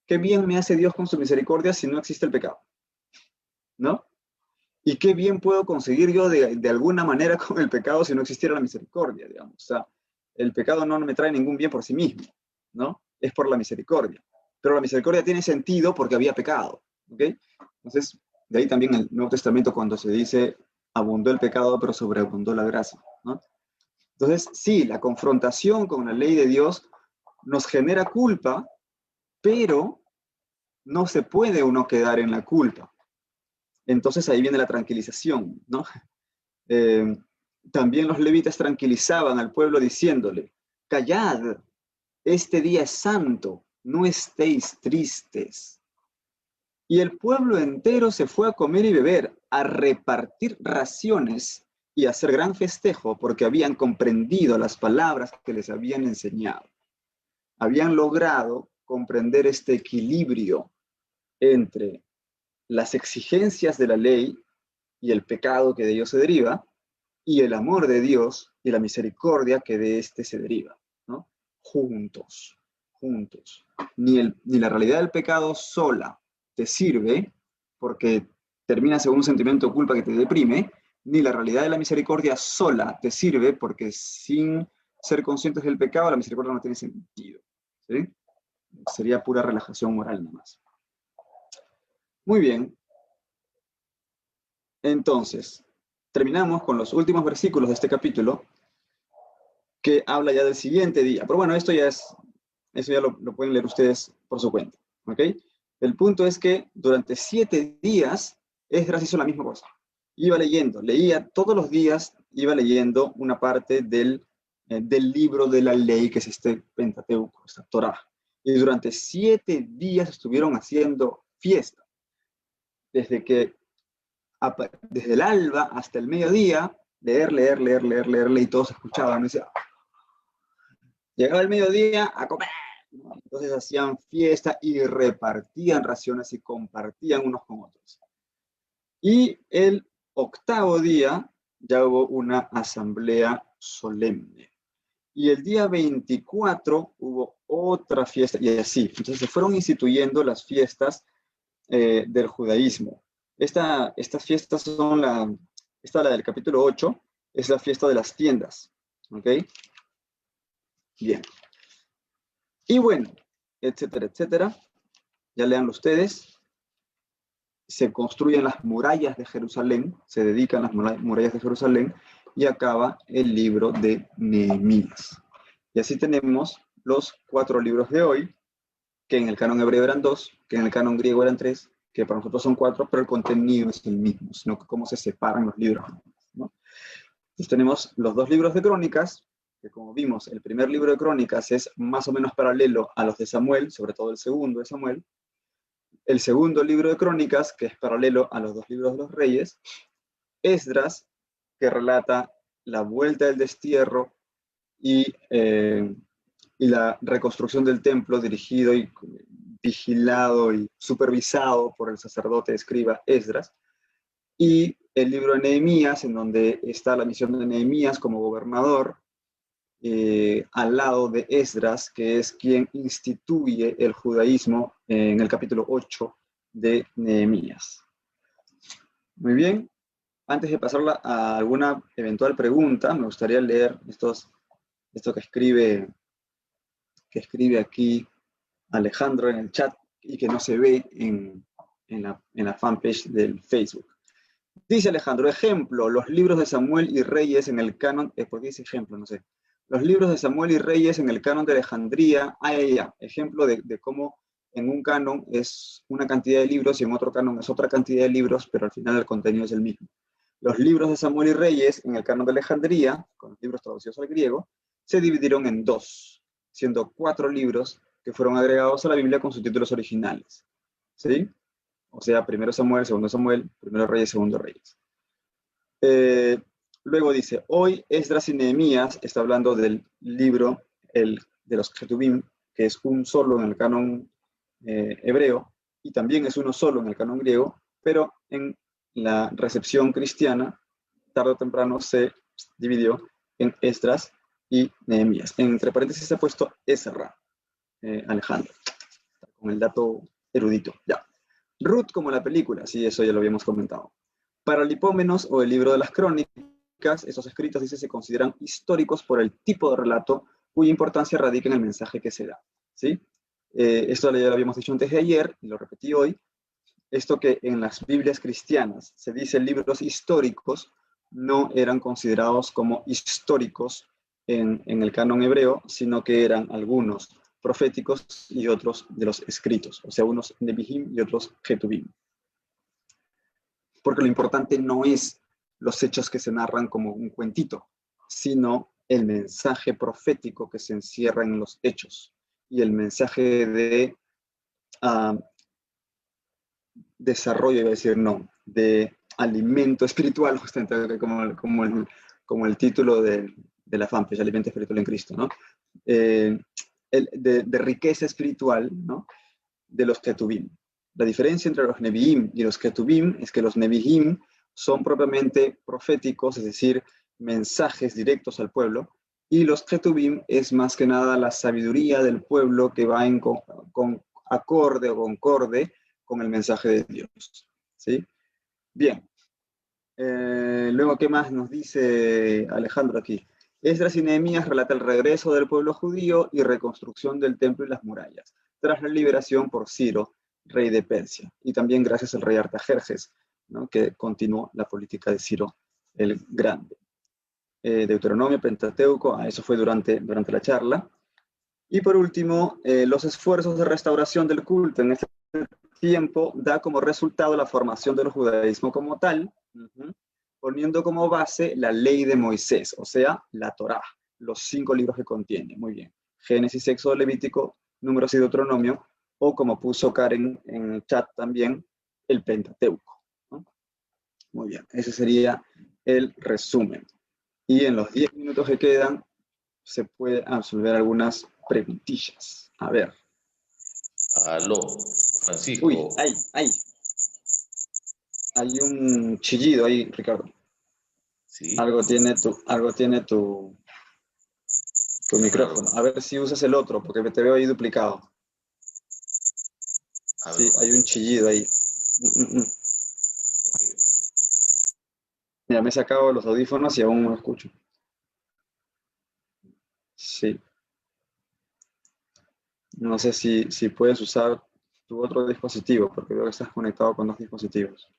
¿Qué bien me hace Dios con su misericordia si no existe el pecado? ¿No? ¿Y qué bien puedo conseguir yo de alguna manera con el pecado si no existiera la misericordia, digamos? O sea, el pecado no me trae ningún bien por sí mismo, ¿no? Es por la misericordia. Pero la misericordia tiene sentido porque había pecado, ¿ok? Entonces, de ahí también el Nuevo Testamento cuando se dice, abundó el pecado, pero sobreabundó la gracia, ¿no? Entonces, sí, la confrontación con la ley de Dios nos genera culpa, pero no se puede uno quedar en la culpa. Entonces ahí viene la tranquilización, ¿no? También los levitas tranquilizaban al pueblo diciéndole, callad, este día es santo, no estéis tristes. Y el pueblo entero se fue a comer y beber, a repartir raciones y a hacer gran festejo porque habían comprendido las palabras que les habían enseñado. Habían logrado comprender este equilibrio entre las exigencias de la ley y el pecado que de ellos se deriva, y el amor de Dios y la misericordia que de éste se deriva, ¿no? Juntos. Ni la realidad del pecado sola te sirve, porque termina según un sentimiento de culpa que te deprime, ni la realidad de la misericordia sola te sirve, porque sin ser conscientes del pecado, la misericordia no tiene sentido, ¿sí? Sería pura relajación moral nomás. Muy bien. Entonces, terminamos con los últimos versículos de este capítulo, que habla ya del siguiente día. Pero bueno, eso ya lo pueden leer ustedes por su cuenta, ¿ok? El punto es que durante 7 días Esdras hizo la misma cosa. Iba leyendo, leía todos los días iba leyendo una parte del libro de la ley, que es este Pentateuco, esta Torá. Y durante 7 días estuvieron haciendo fiesta. Desde el alba hasta el mediodía, leer, y todos escuchaban. Y decía, llegaba el mediodía a comer. Entonces hacían fiesta y repartían raciones y compartían unos con otros. Y el 8º día ya hubo una asamblea solemne. Y el día 24 hubo otra fiesta, y así. Entonces se fueron instituyendo las fiestas del judaísmo. Estas fiestas son la del capítulo 8, es la fiesta de las tiendas. ¿Ok? Bien. Y bueno, etcétera, etcétera. Ya leanlo ustedes. Se construyen las murallas de Jerusalén, se dedican las murallas de Jerusalén, y acaba el libro de Nehemías. Y así tenemos los 4 libros de hoy, que en el canon hebreo eran 2, que en el canon griego eran 3, que para nosotros son 4, pero el contenido es el mismo, sino que cómo se separan los libros, ¿no? Entonces tenemos los 2 libros de Crónicas, que como vimos, el primer libro de Crónicas es más o menos paralelo a los de Samuel, sobre todo el segundo de Samuel. El segundo libro de Crónicas, que es paralelo a los 2 libros de los Reyes. Esdras, que relata la vuelta del destierro y la reconstrucción del templo, dirigido y vigilado y supervisado por el sacerdote escriba Esdras. Y el libro de Nehemías, en donde está la misión de Nehemías como gobernador, al lado de Esdras, que es quien instituye el judaísmo en el capítulo 8 de Nehemías. Muy bien. Antes de pasar a alguna eventual pregunta, me gustaría leer esto que escribe aquí Alejandro en el chat y que no se ve en la fanpage del Facebook. Dice Alejandro, ejemplo, los libros de Samuel y Reyes en el canon, ¿por qué dice ejemplo? No sé. Los libros de Samuel y Reyes en el canon de Alejandría, ejemplo de cómo en un canon es una cantidad de libros y en otro canon es otra cantidad de libros, pero al final el contenido es el mismo. Los libros de Samuel y Reyes en el canon de Alejandría, con los libros traducidos al griego, se dividieron en 2, siendo 4 libros que fueron agregados a la Biblia con sus títulos originales. ¿Sí? O sea, primero Samuel, segundo Samuel, primero Reyes, segundo Reyes. Luego dice, hoy Esdras y Nehemías, está hablando del libro de los Ketubim, que es un solo en el canon hebreo, y también es uno solo en el canon griego, pero en la recepción cristiana, tarde o temprano se dividió en Esdras y Nehemías. Entre paréntesis se ha puesto Ezra, Alejandro, con el dato erudito. Ya. Ruth como la película, sí, eso ya lo habíamos comentado. Paralipómenos o el libro de las crónicas, esos escritos, dice, se consideran históricos por el tipo de relato cuya importancia radica en el mensaje que se da. ¿Sí? Esto ya lo habíamos dicho antes de ayer, y lo repetí hoy. Esto que en las Biblias cristianas se dice libros históricos, no eran considerados como históricos en el canon hebreo, sino que eran algunos proféticos y otros de los escritos, o sea, unos Nebihim y otros Ketubim. Porque lo importante no es los hechos que se narran como un cuentito, sino el mensaje profético que se encierra en los hechos y el mensaje de desarrollo, iba a decir no, de alimento espiritual, justamente como el título de la fanpage, Alimento Espiritual en Cristo, ¿no? De riqueza espiritual, ¿no? De los Ketubim. La diferencia entre los Nevi'im y los Ketubim es que los Nevi'im son propiamente proféticos, es decir, mensajes directos al pueblo, y los Ketubim es más que nada la sabiduría del pueblo que va con acorde o concorde con el mensaje de Dios. ¿Sí? Bien. Luego, ¿qué más nos dice Alejandro aquí? Esdras y Nehemías relata el regreso del pueblo judío y reconstrucción del templo y las murallas, tras la liberación por Ciro, rey de Persia, y también gracias al rey Artajerjes, ¿no? Que continuó la política de Ciro el Grande. Deuteronomio, Pentateuco, eso fue durante la charla. Y por último, los esfuerzos de restauración del culto en este tiempo da como resultado la formación del judaísmo como tal, poniendo como base la ley de Moisés, o sea, la Torá, los 5 libros que contiene. Muy bien. Génesis, Éxodo, Levítico, Números y Deuteronomio, o como puso Karen en el chat también, el Pentateuco, ¿no? Muy bien, ese sería el resumen. Y en los 10 minutos que quedan, se puede absolver algunas preguntillas. A ver. Aló, Francisco. Uy, hay un chillido ahí, Ricardo. Sí. Algo tiene tu micrófono. A ver si usas el otro, porque te veo ahí duplicado. Sí, hay un chillido ahí. Mira, me he sacado los audífonos y aún no lo escucho. Sí. No sé si puedes usar tu otro dispositivo, porque veo que estás conectado con 2 dispositivos.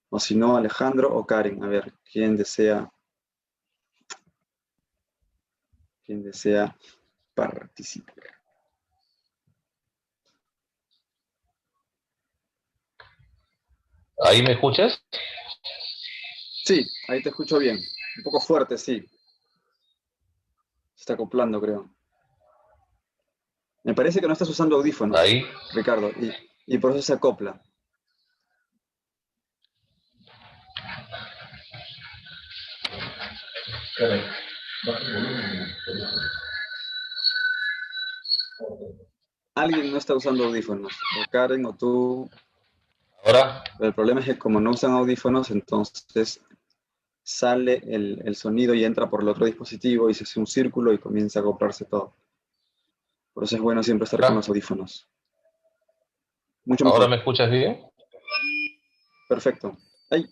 O si no, Alejandro o Karen. A ver, ¿quién desea participar? ¿Ahí me escuchas? Sí, ahí te escucho bien. Un poco fuerte, sí. Se está acoplando, creo. Me parece que no estás usando audífonos, Ahí. Ricardo, y por eso se acopla. Alguien no está usando audífonos, o Karen o tú. Ahora. Pero el problema es que como no usan audífonos, entonces sale el sonido y entra por el otro dispositivo y se hace un círculo y comienza a acoplarse todo. Por eso es bueno siempre estar con los audífonos. Mucho ¿Ahora mejor. me escuchas bien? Perfecto. ¡Ay!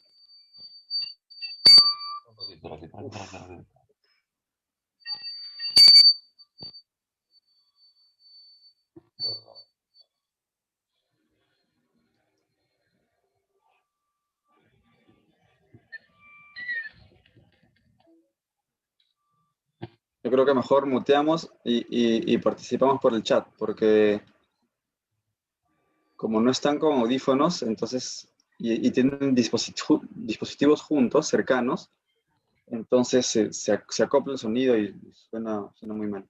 Yo creo que mejor muteamos y participamos por el chat, porque como no están con audífonos, entonces, y tienen dispositivos juntos, cercanos, entonces se acopla el sonido y suena muy mal.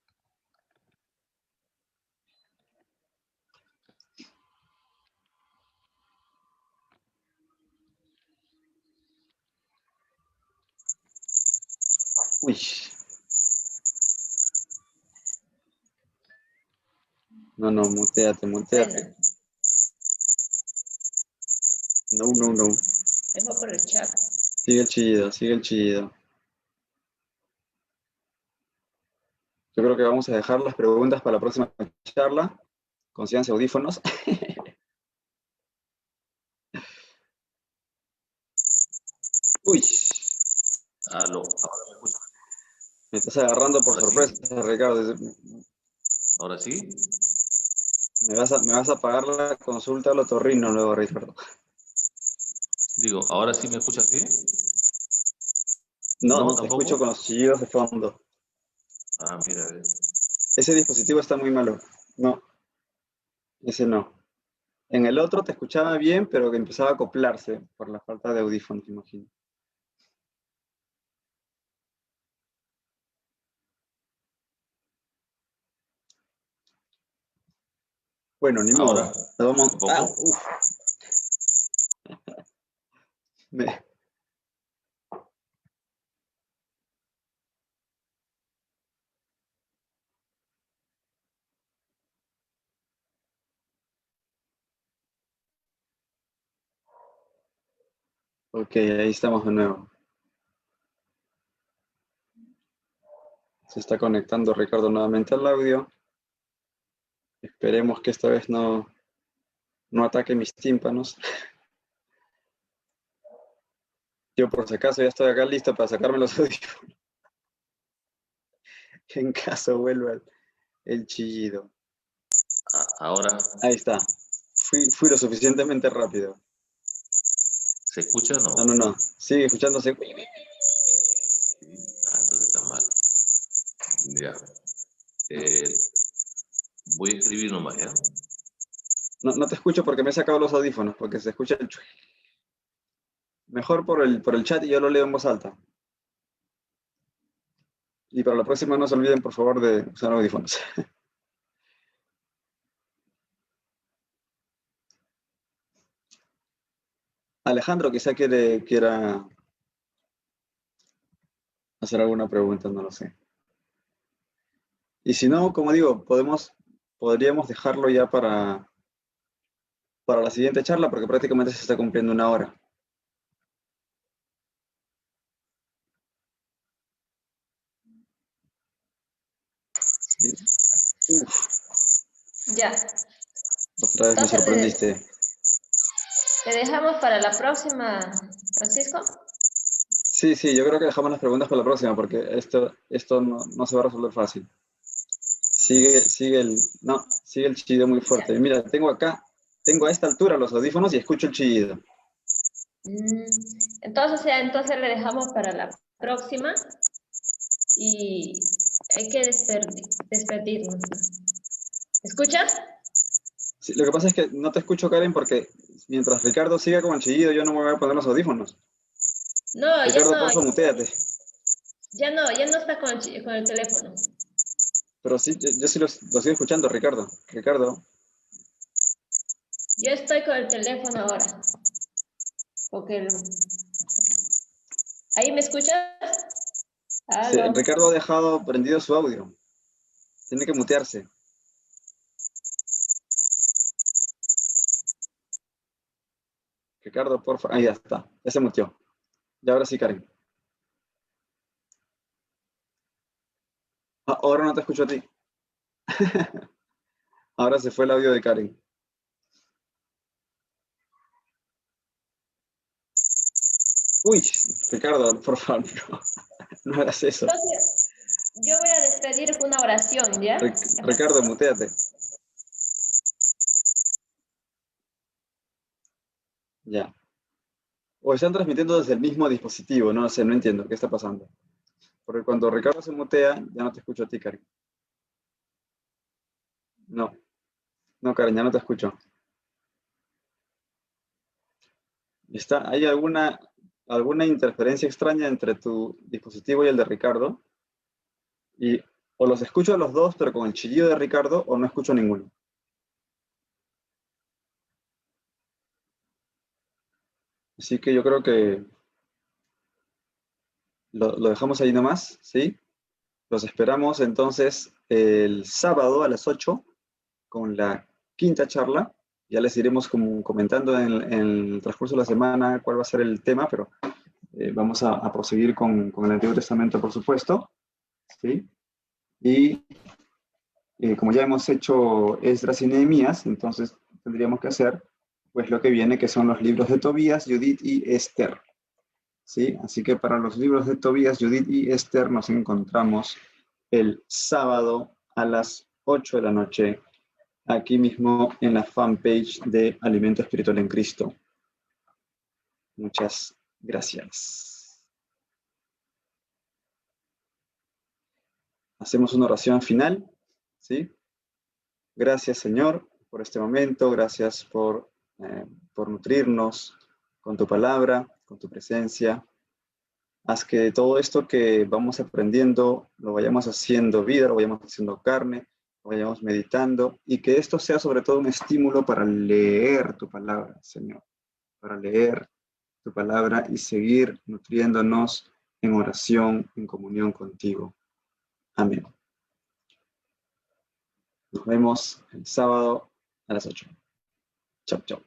Uy. No, muteate. Bueno, No. dejo por el chat. Sigue el chillido. Yo creo que vamos a dejar las preguntas para la próxima charla. Consíganse audífonos. Uy. Aló, ahora me escuchas. Me estás agarrando por sorpresa, sí, Ricardo. ¿Ahora sí? Me vas a pagar la consulta al otorrino luego, Ricardo. Digo, ¿ahora sí me escuchas bien? No, te escucho con los chillidos de fondo. Ah, mira, a ver. Ese dispositivo está muy malo. No, ese no. En el otro te escuchaba bien, pero que empezaba a acoplarse por la falta de audífonos, imagino. Bueno, ni modo. Vamos. Ok, ahí estamos de nuevo. Se está conectando Ricardo nuevamente al audio. Esperemos que esta vez no ataque mis tímpanos. Yo por si acaso ya estoy acá listo para sacarme los audífonos. En caso vuelva el chillido. Ahora. Ahí está. Fui lo suficientemente rápido. ¿Se escucha o no? No. Sigue escuchándose. Entonces está mal. Ya. Voy a escribir nomás, ¿ya? No te escucho porque me he sacado los audífonos, porque se escucha el Mejor por el chat y yo lo leo en voz alta. Y para la próxima no se olviden, por favor, de usar audífonos. Alejandro quizá quiera hacer alguna pregunta, no lo sé. Y si no, como digo, podríamos dejarlo ya para la siguiente charla, porque prácticamente se está cumpliendo 1 hora. Sí. Uf, Ya. otra vez me Entonces, sorprendiste. ¿le dejamos para la próxima, Francisco? Sí, yo creo que dejamos las preguntas para la próxima, porque esto no se va a resolver fácil. Sigue el chillido muy fuerte. Ya. Mira, tengo a esta altura los audífonos y escucho el chillido. Entonces le dejamos para la próxima y hay que despedirnos. ¿Escuchas? Sí, lo que pasa es que no te escucho, Karen, porque mientras Ricardo siga con el chillido, yo no me voy a poner los audífonos. No, Ricardo, porfa, muteate. ya no está con el teléfono. Pero sí, yo sí lo sigo escuchando, Ricardo. Ricardo, Yo estoy con el teléfono ahora. Porque ¿ahí me escuchas? sí, Aló. Ricardo ha dejado prendido su audio. Tiene que mutearse. Ricardo, porfa. Ahí ya está. Ya se muteó. Y ahora sí, Karen. Ah, ahora no te escucho a ti. Ahora se fue el audio de Karen. Uy, Ricardo, por favor, no hagas eso. Entonces, yo voy a despedir con una oración, ¿ya? Ricardo, muteate. Ya. O están transmitiendo desde el mismo dispositivo, no sé, no entiendo qué está pasando. Porque cuando Ricardo se mutea, ya no te escucho a ti, Karen. No, Karen, ya no te escucho. ¿Hay alguna interferencia extraña entre tu dispositivo y el de Ricardo? Y o los escucho a los dos, pero con el chillido de Ricardo, o no escucho a ninguno. Así que yo creo que lo dejamos ahí nomás, ¿sí? Los esperamos entonces el sábado a las 8 con la 5ª charla. Ya les iremos comentando en el transcurso de la semana cuál va a ser el tema, pero vamos a proseguir con el Antiguo Testamento, por supuesto, ¿sí? Y como ya hemos hecho Esdras y Nehemías, entonces tendríamos que hacer pues lo que viene, que son los libros de Tobías, Judith y Esther, ¿sí? Así que para los libros de Tobías, Judith y Esther nos encontramos el sábado a las 8 de la noche, aquí mismo en la fanpage de Alimento Espiritual en Cristo. Muchas gracias. Hacemos una oración final, ¿sí? Gracias, Señor, por este momento. Gracias por nutrirnos con tu palabra, con tu presencia. Haz que todo esto que vamos aprendiendo lo vayamos haciendo vida, lo vayamos haciendo carne, lo vayamos meditando, y que esto sea sobre todo un estímulo para leer tu palabra, Señor, para leer tu palabra y seguir nutriéndonos en oración, en comunión contigo. Amén. Nos vemos el sábado a las 8. Chau, chau.